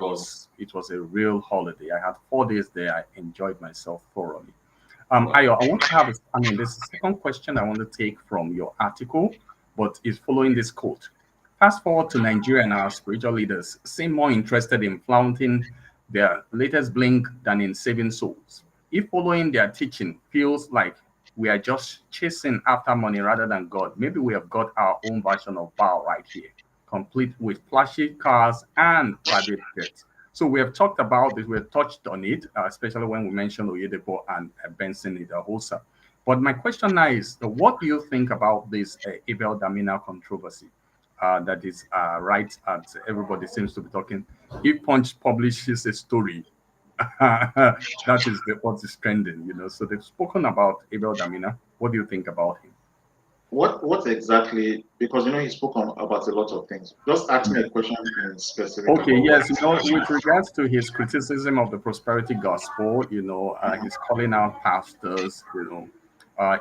Oh, it was a real holiday. I had 4 days there. I enjoyed myself thoroughly. wow. Ayo, I want to have, I mean, this is the second question I want to take from your article, but it's following this quote. Fast forward to Nigeria, and our spiritual leaders seem more interested in flaunting their latest bling than in saving souls. If following their teaching feels like we are just chasing after money rather than God, maybe we have got our own version of Baal right here, complete with flashy cars and private jets. So we have talked about this, we have touched on it, especially when we mentioned Oyedepo and Benson Idahosa. But my question now is, what do you think about this Abel Damina controversy? That is right at everybody seems to be talking. If Punch publishes a story, that is what is trending, you know. So they've spoken about Abel Damina. What do you think about him? What exactly? Because he spoke about a lot of things. Just ask me a question in specific Okay, about what yes, he you said. know, with regards to his criticism of the prosperity gospel, he's calling out pastors,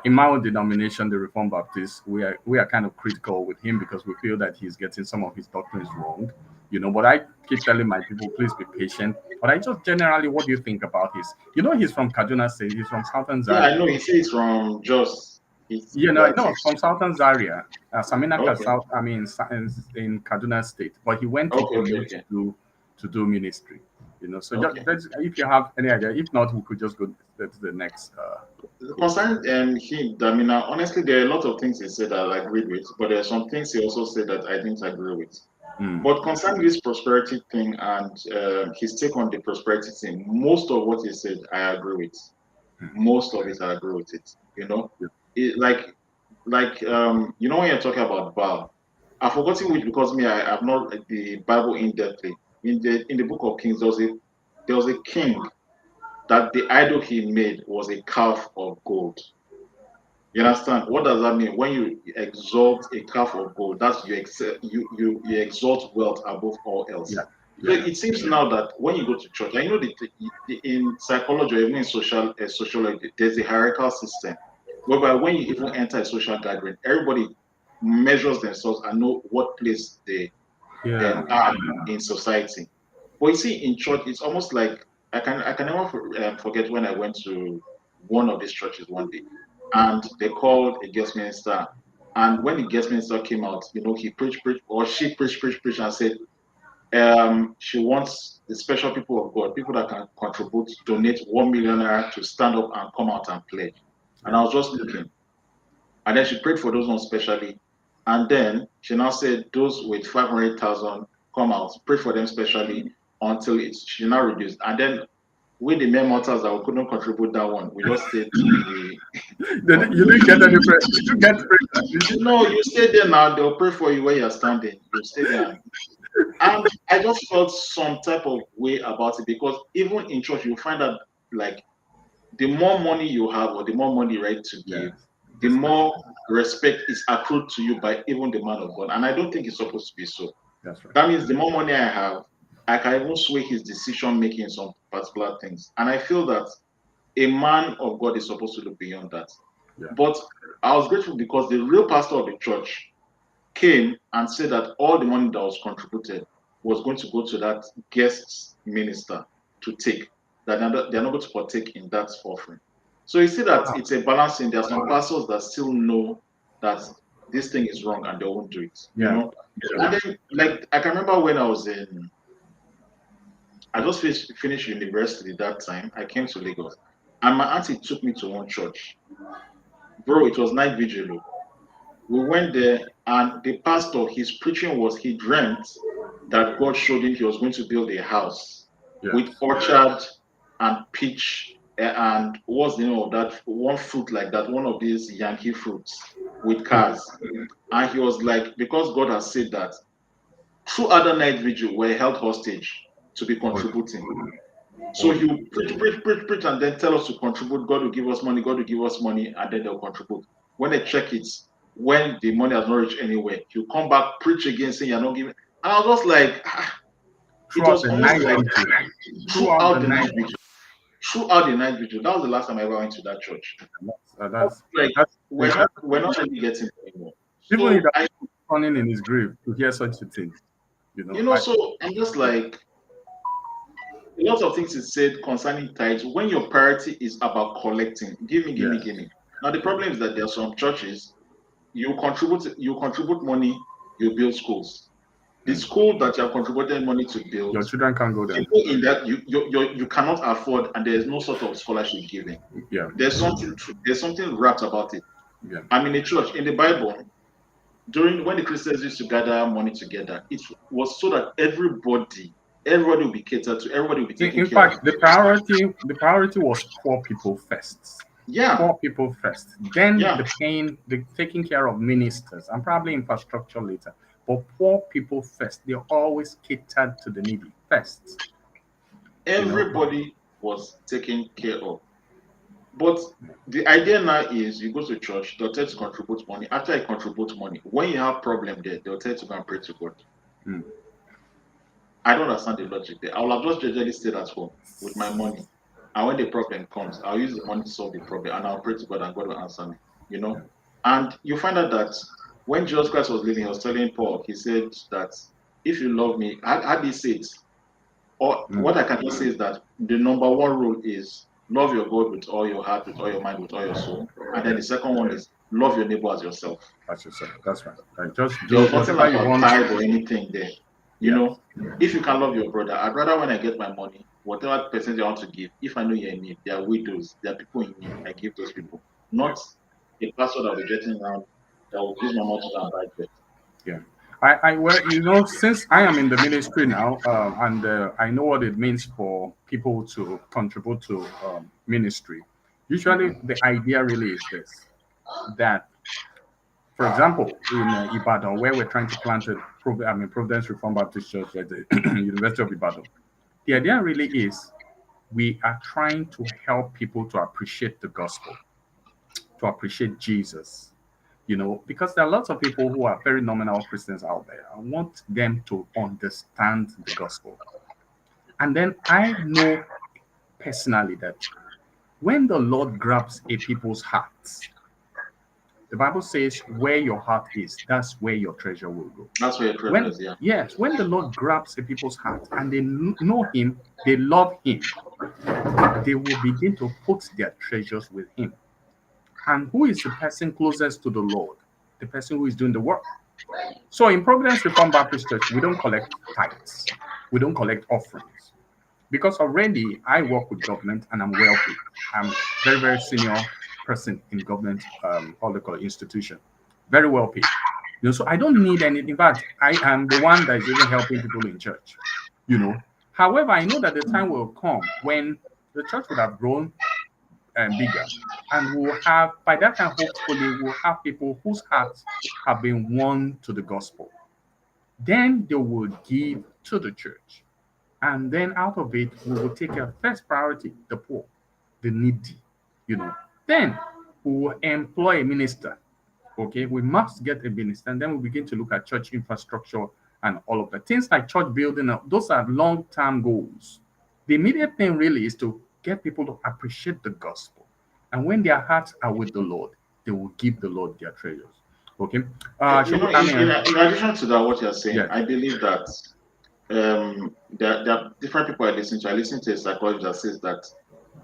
in my own denomination, the Reformed Baptists, we are kind of critical with him because we feel that he's getting some of his doctrines wrong, you know. But I keep telling my people, please be patient. But I just generally, what do you think about his? You know, he's from Kaduna State, he's from Southern Yeah, I Zaria. know. He says from just he's You know, that. no, from Southern Zaria, Saminaka Okay, South. I mean, in Kaduna State, but he went to okay, okay, Benin okay, to do ministry. You know, so just okay. if you have any idea, if not, we could just go to the next. Concerning him, I mean, honestly, there are a lot of things he said that I agreed with, but there are some things he also said that I didn't agree with. Mm, But concerning this prosperity thing and his take on the prosperity thing, most of what he said I agree with. Most of it I agree with it. yeah. When you're talking about Baal, I've forgotten which because me I have not read the Bible in depthly. In the book of Kings, there was a king that the idol he made was a calf of gold. You understand? What does that mean? When you exalt a calf of gold, that's you exalt wealth above all else. Yeah, So yeah, it seems now that when you go to church, I know that in psychology or even in sociology, there's a hierarchical system whereby when you even enter a social gathering, everybody measures themselves and know what place they yeah. are in society. But you see, in church, it's almost like I can never forget when I went to one of these churches one day, and they called a guest minister. And when the guest minister came out, he preached, or she preached, and said, she wants the special people of God, people that can contribute, donate 1 million naira to stand up and come out and pledge. And I Yeah. was just looking, and then she prayed for those ones specially. And then she now said those with 500,000 come out, pray for them specially until she now reduced. And then with the mere mortals that we couldn't contribute that one, we just stayed in the You didn't get any prayer. Did you get prayer? Did you? no, you stay there now, they'll pray for you where you're standing. You stay there. And I just felt some type of way about it because even in church, you find that like the more money you have or the more money you're ready to give, Yes. the Respect. more respect is accrued to you by even the man of God. And I don't think it's supposed to be so. That's right. That means the more money I have, I can even sway his decision making in some particular things. And I feel that a man of God is supposed to look beyond that. Yeah. But I was grateful because the real pastor of the church came and said that all the money that was contributed was going to go to that guest minister to take, that they're not going to partake in that offering. So you see that Wow. it's a balancing. There are some pastors that still know that this thing is wrong and they won't do it, Yeah. And Yeah. then, like, I can remember when I just finished university that time. I came to Lagos, and my auntie took me to one church. Bro, it was night vigil. Oh. We went there, and the pastor, his preaching was he dreamt that God showed him he was going to build a house with Yes. orchard and peach and what's the name of that one fruit like that, one of these Yankee fruits with Okay. cars. And he was like, because God has said that, two other night vigil were held hostage to be Okay. contributing. So Oh, he will preach, and then tell us to contribute. God will give us money, God will give us money, and then they'll contribute. When they check it, when the money has not reached anywhere, he'll come back, preach again, saying you're not giving. And I was just like, it throughout was the almost night like vigil. Throughout the throughout the night night vigil. vigil. throughout the night vigil. That was the last time I ever went to that church. That's Like that's we're not really getting anymore. even if So I, that's turning in his grave to hear such a thing. I so I'm just like a lot of things is said concerning tithes when your priority is about collecting. Give me, give yeah me, give me. Now the yeah problem is that there are some churches you contribute money, you build schools. The mm. school that you have contributed money to build, Your children can't go there. people in that you cannot afford, and there is no sort of scholarship given. Yeah There's something wrapped about it. yeah. I mean, a church in the Bible during when the Christians used to gather money together, it was so that everybody will be catered to, everybody will be taken In care of. fact, the priority was poor people first. Yeah, Poor people first. Then yeah. the taking care of ministers and probably infrastructure later. But poor people first. They always catered to the needy first. You know. Everybody was taken care of. But the idea now is you go to church, they'll tell you to contribute money. After you contribute money, when you have problem there, they'll tell you to go and pray to God. Mm. I don't understand the logic there. I will have just generally stayed at home with my money. And when the problem comes, I'll use the money to solve the problem and I'll pray to God and God will answer me. You Yeah. know? And you find out that when Jesus Christ was living, he was telling Paul, he said that if you love me, how did he say it? Or Mm. what I can just say is that the number one rule is love your God with all your heart, with all your mind, with all your soul. And then Yeah. the second one is love your neighbor as yourself. That's yourself. That's right. Like just There do was nothing whatever you about want. tithe or anything there. You Yeah. know, if you can love your brother, I'd rather when I get my money, whatever percentage I want to give, if I know you're in need, there are widows, there are people in need, I give those people. Yeah. Not a pastor that will be getting around that will use my money to go and buy bread. Yeah. Well, since I am in the ministry now, and I know what it means for people to contribute to ministry. Usually, the idea really is this: that, for example, in Ibadan, where we're trying to plant Providence Reformed Baptist Church at the University of Ibadan, the idea really is we are trying to help people to appreciate the gospel, to appreciate Jesus, because there are lots of people who are very nominal Christians out there. I want them to understand the gospel. And then I know personally that when the Lord grabs a people's hearts, the Bible says, where your heart is, that's where your treasure will go. That's where your treasure When is, yeah. Yes, when the Lord grabs a people's heart and they know him, they love him, they will begin to put their treasures with him. And who is the person closest to the Lord? The person who is doing the work. So in Providence Reformed Baptist Church, we don't collect tithes. We don't collect offerings. Because already I work with government and I'm wealthy. I'm very, very senior person in government, all the institution. Very well paid. So I don't need anything. In fact, I am the one that is even helping people in church. You know. However, I know that the time will come when the church would have grown bigger. And we'll have, by that time, hopefully, we'll have people whose hearts have been won to the gospel. Then they will give to the church. And then out of it, we will take a first priority, the poor, the needy, you know. Then we will employ a minister. Okay, we must get a minister. And then we begin to look at church infrastructure and all of that. Things like church building, those are long-term goals. The immediate thing really is to get people to appreciate the gospel. And when their hearts are with the Lord, they will give the Lord their treasures. Okay. You Shall we, know, I mean, in addition to that, what you're saying, yes. I believe that there are different people I listen to. I listen to a psychologist that says that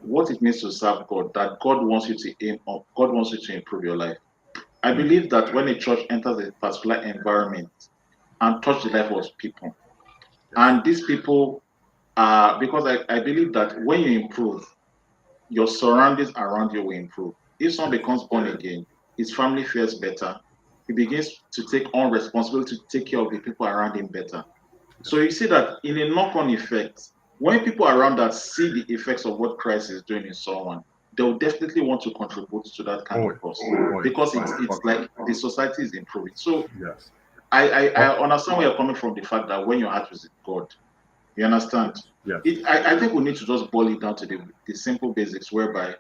what it means to serve God, that God wants you to aim up, God wants you to improve your life. I Mm, believe that when a church enters a particular environment and touch the life of people, yes. and these people are because I believe that when you improve, your surroundings around you will improve. If someone Yes. becomes born again, his family feels better. He begins to take on responsibility to take care of the people around him better. So Yes. you see that in a knock-on effect, when people around that see the effects of what Christ is doing in someone, they'll definitely want to contribute to that kind Oh, of yes. cause Oh, yes. because it's like the society is improving. So Yes. I Oh, understand where you're coming from, the fact that when your heart is with God, you understand. yes. Yes. I think we need to just boil it down to the simple basics whereby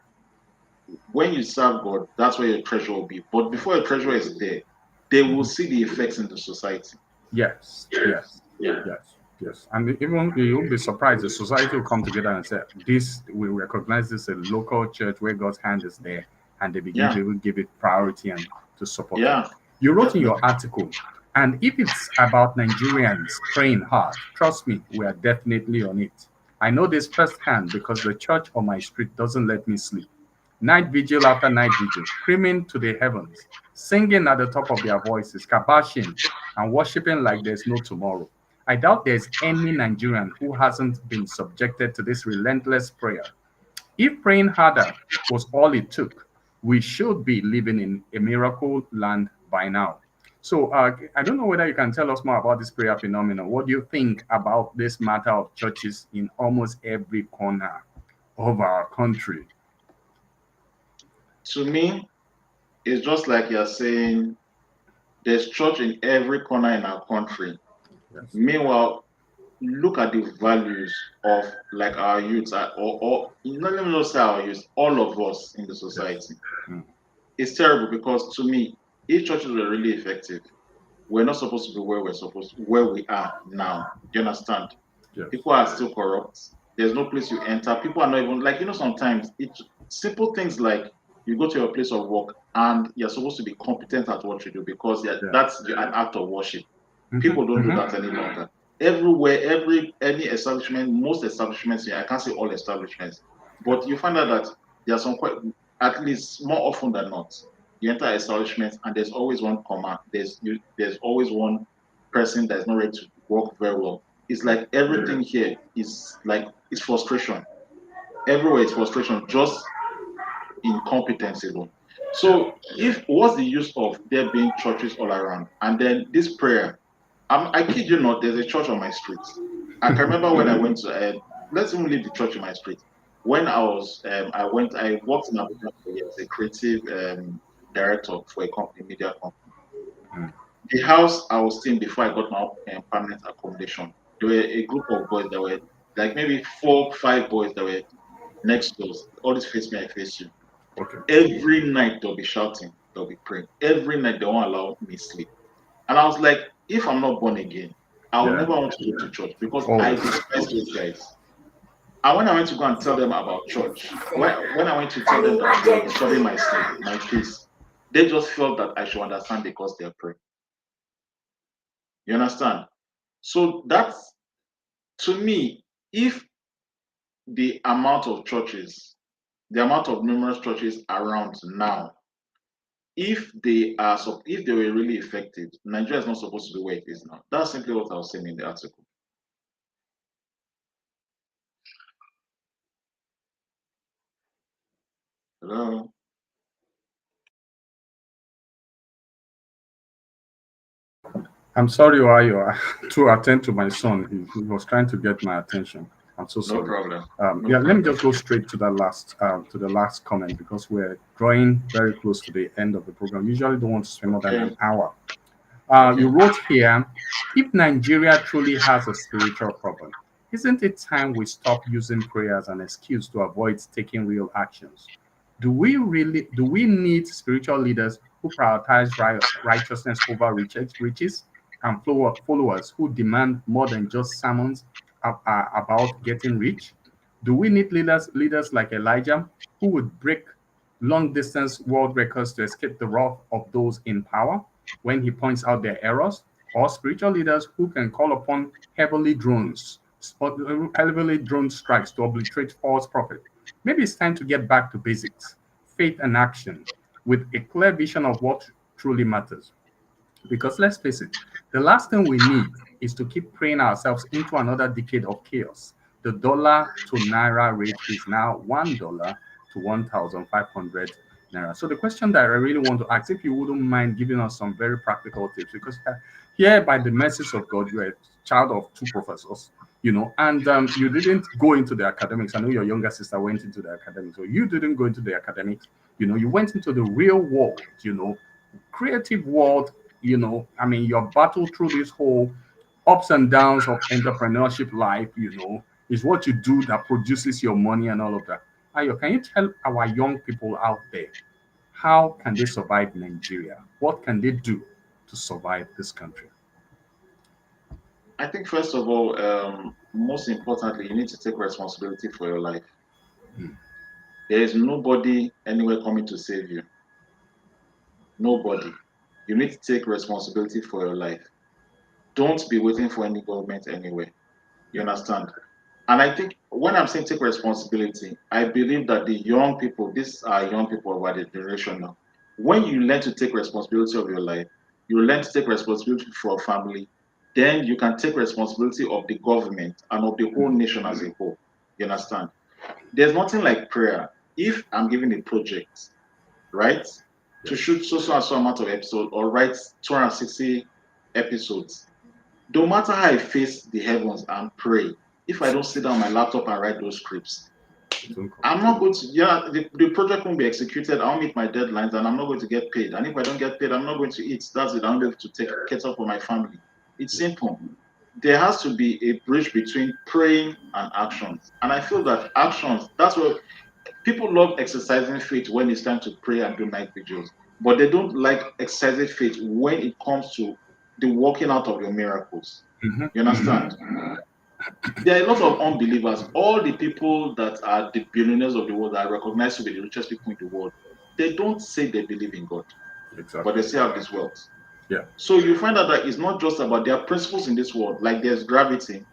when you serve God, that's where your treasure will be. But before your treasure is there, they will Mhm. see the effects in the society. Yes. Yes. Yeah. Yes. Yes, and even you'll be surprised. The society will come together and say, "This we recognize this a local church where God's hand is there," and they begin to Yeah, even give it priority and to support it. yeah, You wrote in your definitely. article, and if it's about Nigerians praying hard, trust me, we are definitely on it. I know this firsthand because the church on my street doesn't let me sleep. Night vigil after night vigil, screaming to the heavens, singing at the top of their voices, kabashing, and worshiping like there's no tomorrow. I doubt there's any Nigerian who hasn't been subjected to this relentless prayer. If praying harder was all it took, we should be living in a miracle land by now. So I don't know whether you can tell us more about this prayer phenomenon. What do you think about this matter of churches in almost every corner of our country? To me, it's just like you're saying there's church in every corner in our country. Yes. Meanwhile, look at the values of like our youth, or not let me just say our youth, all of us in the Yes. society. Mm. It's terrible because to me, if churches were really effective, we're not supposed to be where we are now. Do you understand? Yes. People are still corrupt. There's no place you enter. People are not even like sometimes it's simple things like you go to your place of work and you're supposed to be competent at what you do because Yeah. that's an act of worship. Mm-hmm. People don't do Mm-hmm. that any longer. Everywhere, any establishment, most establishments here, I can't say all establishments, Yeah. but you find out that there are some quite, at least more often than not, you enter establishments and there's always one comma, there's always one person that's not ready to work very well. It's Yeah. like everything here is like it's frustration. Everywhere is frustration, just incompetence alone. Yeah. So if what's the use of there being churches all around and then this prayer, I kid you not, there's a church on my street. I can remember when I went to, let's even leave the church on my street. When I worked in Abuja for years, a creative director for a company, media company. Mm. The house I was staying before I got my permanent accommodation, there were a group of boys that were like maybe 4, 5 boys that were next to us. All this face me, I face you. Okay. Every night they'll be shouting, they'll be praying. Every night they won't allow me sleep. And I was like, if I'm not born again, I will Yeah. never want to go to church because Oh. I despise those guys. And when I went to go and tell them about church, when I went to tell them that they were disturbing my sleep, my peace, they just felt that I should understand because they're praying. You understand? So that's to me, if the amount of churches, the amount of numerous churches around now, if they were really effective, Nigeria is not supposed to be where it is now. That's simply what I was saying in the article. Hello. I'm sorry, Ayo, to attend to my son. He was trying to get my attention. I'm so No sorry. problem. No Yeah, let me problem. just go straight to the last comment because we're drawing very close to the end of the program. Usually, don't want to spend more than Okay. an hour. You Okay. wrote here, if Nigeria truly has a spiritual problem, isn't it time we stop using prayer as an excuse to avoid taking real actions? Do we need spiritual leaders who prioritize righteousness over riches and followers who demand more than just sermons about getting rich? Do we need leaders like Elijah who would break long distance world records to escape the wrath of those in power when he points out their errors, or spiritual leaders who can call upon heavily drone strikes to obliterate false prophet? Maybe it's time to get back to basics, faith and action, with a clear vision of what truly matters. Because let's face it, the last thing we need is to keep praying ourselves into another decade of chaos. The dollar to naira rate is now $1 to 1,500 naira. So the question that I really want to ask, if you wouldn't mind giving us some very practical tips, because here by the mercies of God, you're a child of two professors, and you didn't go into the academics. I know your younger sister went into the academics, so you didn't go into the academics. You went into the real world, creative world. I mean, your battle through this whole ups and downs of entrepreneurship life, is what you do that produces your money and all of that. Ayo, can you tell our young people out there how can they survive Nigeria? What can they do to survive this country? I think first of all, most importantly, you need to take responsibility for your life. Mm. There is nobody anywhere coming to save you. Nobody. You need to take responsibility for your life. Don't be waiting for any government anywhere. You Yeah. understand? And I think when I'm saying take responsibility, I believe that the young people, these are young people of our generation now. When you learn to take responsibility of your life, you learn to take responsibility for a family, then you can take responsibility of the government and of the whole Mm. nation as a whole. You understand? There's nothing like prayer. If I'm given a project, right, to Yes. shoot so and so amount of episodes or write 260 episodes, no matter how I face the heavens and pray, if I don't sit down on my laptop and write those scripts, It won't I'm complete. not going to, yeah, the project won't be executed. I'll meet my deadlines and I'm not going to get paid. And if I don't get paid, I'm not going to eat. That's it. I'm able to take care for my family. It's Yeah. simple. There has to be a bridge between praying and actions. And I feel that actions, that's what people love exercising faith when it's time to pray and do night vigils, but they don't like exercising faith when it comes to the working out of your miracles. Hmm. You Hmm. understand? There are a lot of unbelievers. All the people that are the billionaires of the world are recognized to be the richest people in the world. They don't say they believe in God, but they Exactly. still have this wealth. Yeah. So you find out that it's not just about their principles in this world, like there's gravity.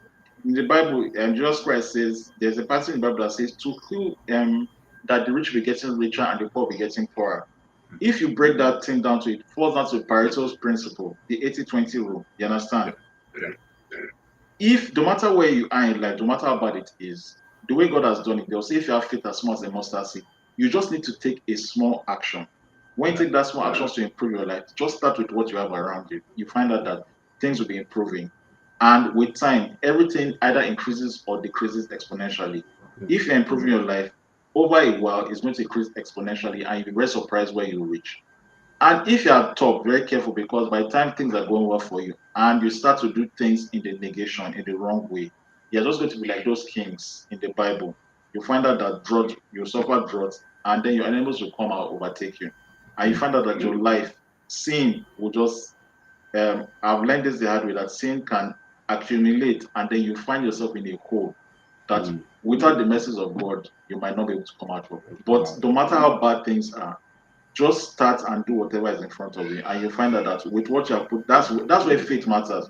In the Bible, Jesus Christ says there's a passage in the Bible that says to who that the rich will be getting richer and the poor will be getting poorer. If you break that thing down to it, falls down to Pareto's principle, the 80-20 rule. You Yeah. understand? Yeah. If no matter where you are in life, no matter how bad it is, the way God has done it, they'll say if you have faith as small as a mustard seed, you just need to take a small action. When you Yeah. take that small actions to improve your life, just start with what you have around you. You find out that things will be improving. And with time, everything either increases or decreases exponentially. Mm. If you're improving your life, over a while, it's going to increase exponentially, and you'll be very surprised where you reach. And if you are top, very careful because by the time things are going well for you and you start to do things in the negation, in the wrong way, you're just going to be like those kings in the Bible. You find out that drought, you suffer drought, and then your enemies will come out overtake you. And you Mm. find out that your life, sin will just I've learned this the hard way that sin can accumulate and then you find yourself in a hole that Mm. without the mercies of God, you might not be able to come out of. It'll come But out. no matter how bad things are, just start and do whatever is in front of you, and you find out that with what you have put, that's where faith matters.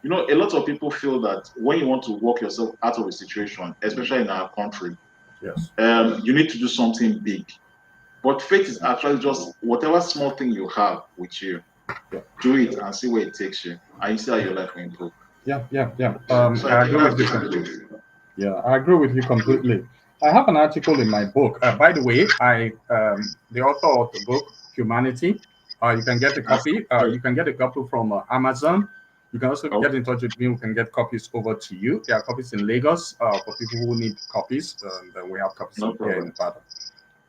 You know, a lot of people feel that when you want to walk yourself out of a situation, especially in our country, Yes. you need to do something big. But faith is actually just whatever small thing you have with you, Yeah. do it and see where it takes you, and you see how your life will improve. Yeah. Yeah. Yeah. So I I think agree with that's you basically completely. it. Yeah, I agree with you completely. I have an article in my book. By the way, I the author of the book, Humanity. You can get a That's copy. good. You can get a copy from Amazon. You can also Oh, get in touch with me. We can get copies over to you. There are copies in Lagos for people who need copies. Then we have copies no here in problem. Nevada.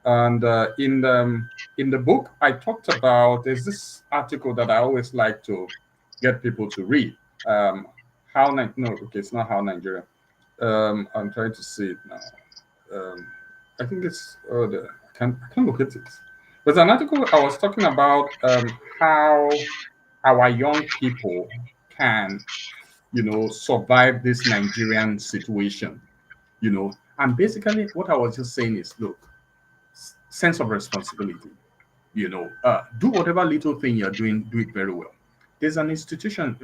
And in the book, I talked about there's this article that I always like to get people to read. How no, okay, it's not how Nigeria. I'm trying to see it now. Um, I think it's I can't look at it. There's an article I was talking about how our young people can, survive this Nigerian situation. And basically what I was just saying is, look, sense of responsibility. Do whatever little thing you're doing, do it very well. There's an institution,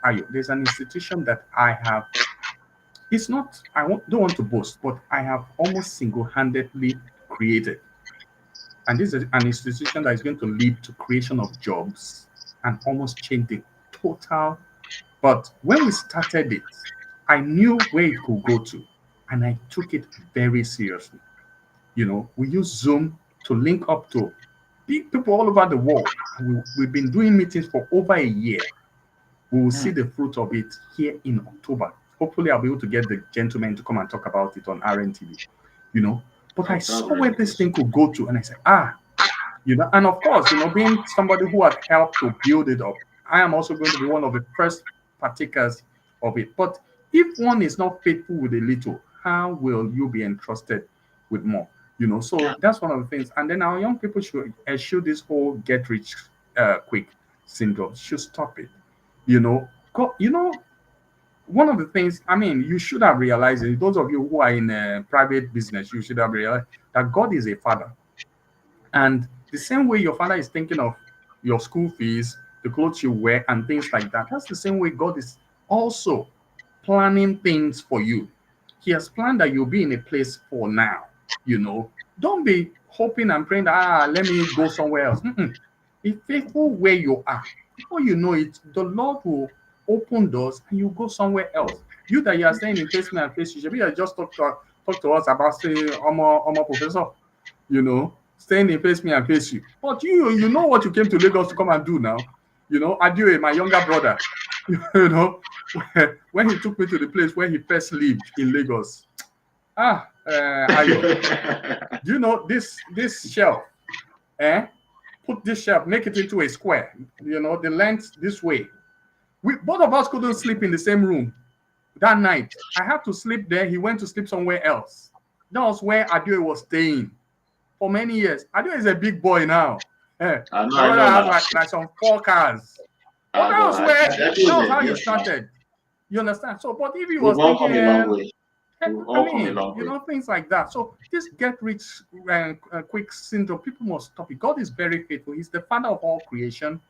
Ayo, there's an institution that I have. It's not, don't want to boast, but I have almost single handedly created. And this is an institution that is going to lead to creation of jobs and almost change the total. But when we started it, I knew where it could go to, and I took it very seriously. We use Zoom to link up to big people all over the world. And we've been doing meetings for over a year. We will see Hmm. the fruit of it here in October. Hopefully, I'll be able to get the gentleman to come and talk about it on RNTV, you know. But I Oh, that's saw really where this nice. thing could go to, and I said, and of course, being somebody who had helped to build it up, I am also going to be one of the first partakers of it. But if one is not faithful with a little, how will you be entrusted with more? Yeah. So that's one of the things. And then our young people should eschew this whole get rich quick syndrome. Should stop it. Go, one of the things, I mean, you should have realized it. Those of you who are in private business, you should have realized that God is a father. And the same way your father is thinking of your school fees, the clothes you wear, and things like that, that's the same way God is also planning things for you. He has planned that you'll be in a place for now. You know, don't be hoping and praying that, let me go somewhere else. Be faithful where you are. Before you know it, the Lord will open doors and you go somewhere else. You that you are staying in face me and face you, should be just talk to us about say, Omo professor, staying in face me and face you. But you know what you came to Lagos to come and do now. Adieu, my younger brother, you know, when he took me to the place where he first lived in Lagos. Ayo, do you know this shelf? Put this shelf, make it into a square. The length this way. We both of us couldn't sleep in the same room that night. I had to sleep there. He went to sleep somewhere else. That was where Adio was staying for many years. Adio is a big boy now. I know, My I brother know has now. like some 4 cars. But I know. that was how he Yes, now. started. You understand? So, but if he We've was all thinking, come a long way. We've I all come a mean, long way. things like that. So this get rich quick syndrome, people must stop it. God is very faithful. He's the father of all creation.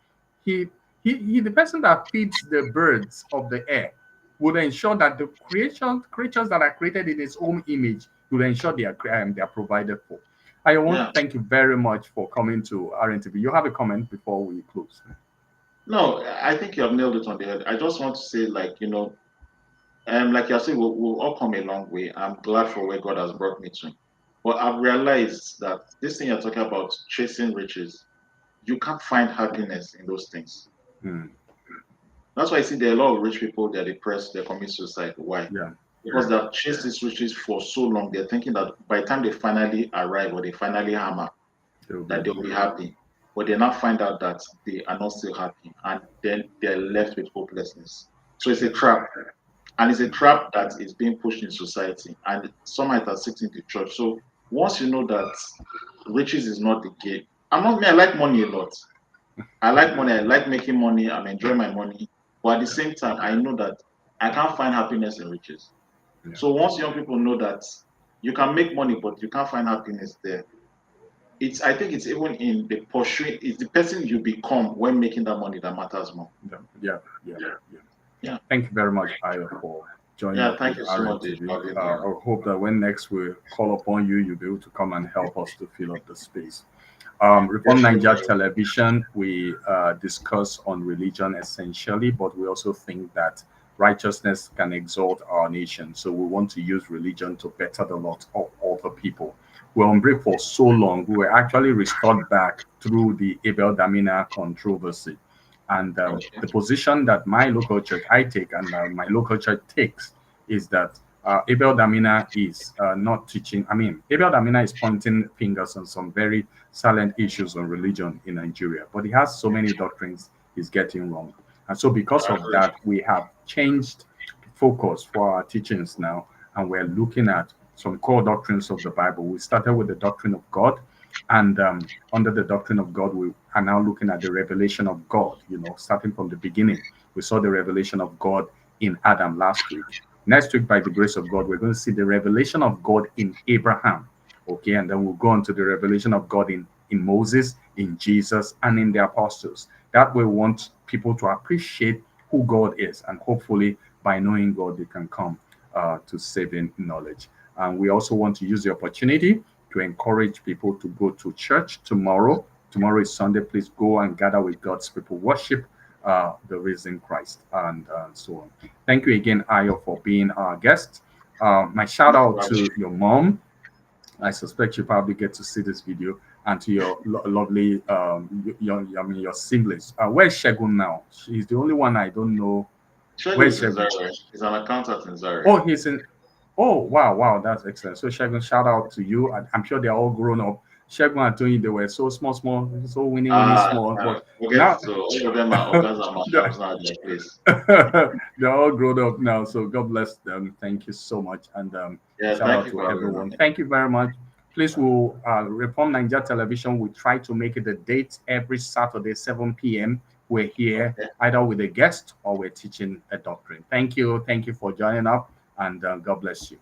He, he the person that feeds the birds of the air would ensure that the creatures that are created in his own image will ensure they are provided for. I want to Yeah. thank you very much for coming to RNTV. You have a comment before we close? No, I think you have nailed it on the head. I just want to say, like you're saying, we'll all come a long way. I'm glad for where God has brought me to. But I've realized that this thing you're talking about, chasing riches, you can't find happiness in those things. Hmm. That's why I see there are a lot of rich people, they're depressed, they commit suicide. Why? Yeah. Because they've chased these riches for so long, they're thinking that by the time they finally arrive or they finally hammer, They'll be that they'll okay. be happy. But they now find out that they are not still happy and then they're left with hopelessness. So it's a Yeah. trap. And it's a trap that is being pushed in society. And some might have sitting in the church. So once you know that riches is not the game, I'm not me, I like money a lot. I like money, I like making money, I'm enjoying my money. But at the Yeah. same time, I know that I can't find happiness in riches. Yeah. So once young people know that you can make money, but you can't find happiness there, I think it's even in the pursuing, it's the person you become when making that money that matters more. Yeah. Yeah. Yeah. Yeah. Yeah. Yeah. Thank you very much, Ayo, for joining Yeah. us Thank with you so much RNTV. for being here. I hope that when next we call upon you, you'll be able to come and help us to fill up the space. Reform Niger Definitely. Television, we discuss on religion essentially, but we also think that righteousness can exalt our nation. So we want to use religion to better the lot of other people. We were on break for so long. We were actually restored back through the Abel Damina controversy. And Okay. the position that my local church I take and my local church takes is that Abel Damina is not teaching. I mean, Abel Damina is pointing fingers on some very silent issues on religion in Nigeria, but he has so many doctrines he's getting wrong. And so, because I of agree. that, we have changed focus for our teachings now, and we're looking at some core doctrines of the Bible. We started with the doctrine of God, and under the doctrine of God, we are now looking at the revelation of God, starting from the beginning. We saw the revelation of God in Adam last week. Next week, by the grace of God, we're going to see the revelation of God in Abraham. Okay, and then we'll go on to the revelation of God in Moses, in Jesus, and in the apostles. That way, we want people to appreciate who God is, and hopefully, by knowing God, they can come to saving knowledge. And we also want to use the opportunity to encourage people to go to church tomorrow. Tomorrow is Sunday. Please go and gather with God's people, worship the risen Christ, and so on. Thank you again, Ayo, for being our guest. My shout No out problem. to your mom. I suspect you probably get to see this video, and to your lovely, your siblings. Where's Shegun now? She's the only one I don't know. Shegun Where's is in Shegun? Zaire. He's an accountant in Zaire. Oh, he's in. Oh, wow, wow, that's excellent. So, Shegun, shout out to you. I'm sure they're all grown up. Shegun and Tony, they were so small, small, so winning, small. But Forget now, so all of them are organs and madams now at their place. they're all grown up now. So, God bless them. Thank you so much. And Yeah, shout thank out you to for having everyone. me. Thank you very much. Please, we'll Reform Nigeria Television. We try to make it a date every Saturday, 7 p.m. we're here Okay. either with a guest or we're teaching a doctrine. Thank you. Thank you for joining up, and God bless you.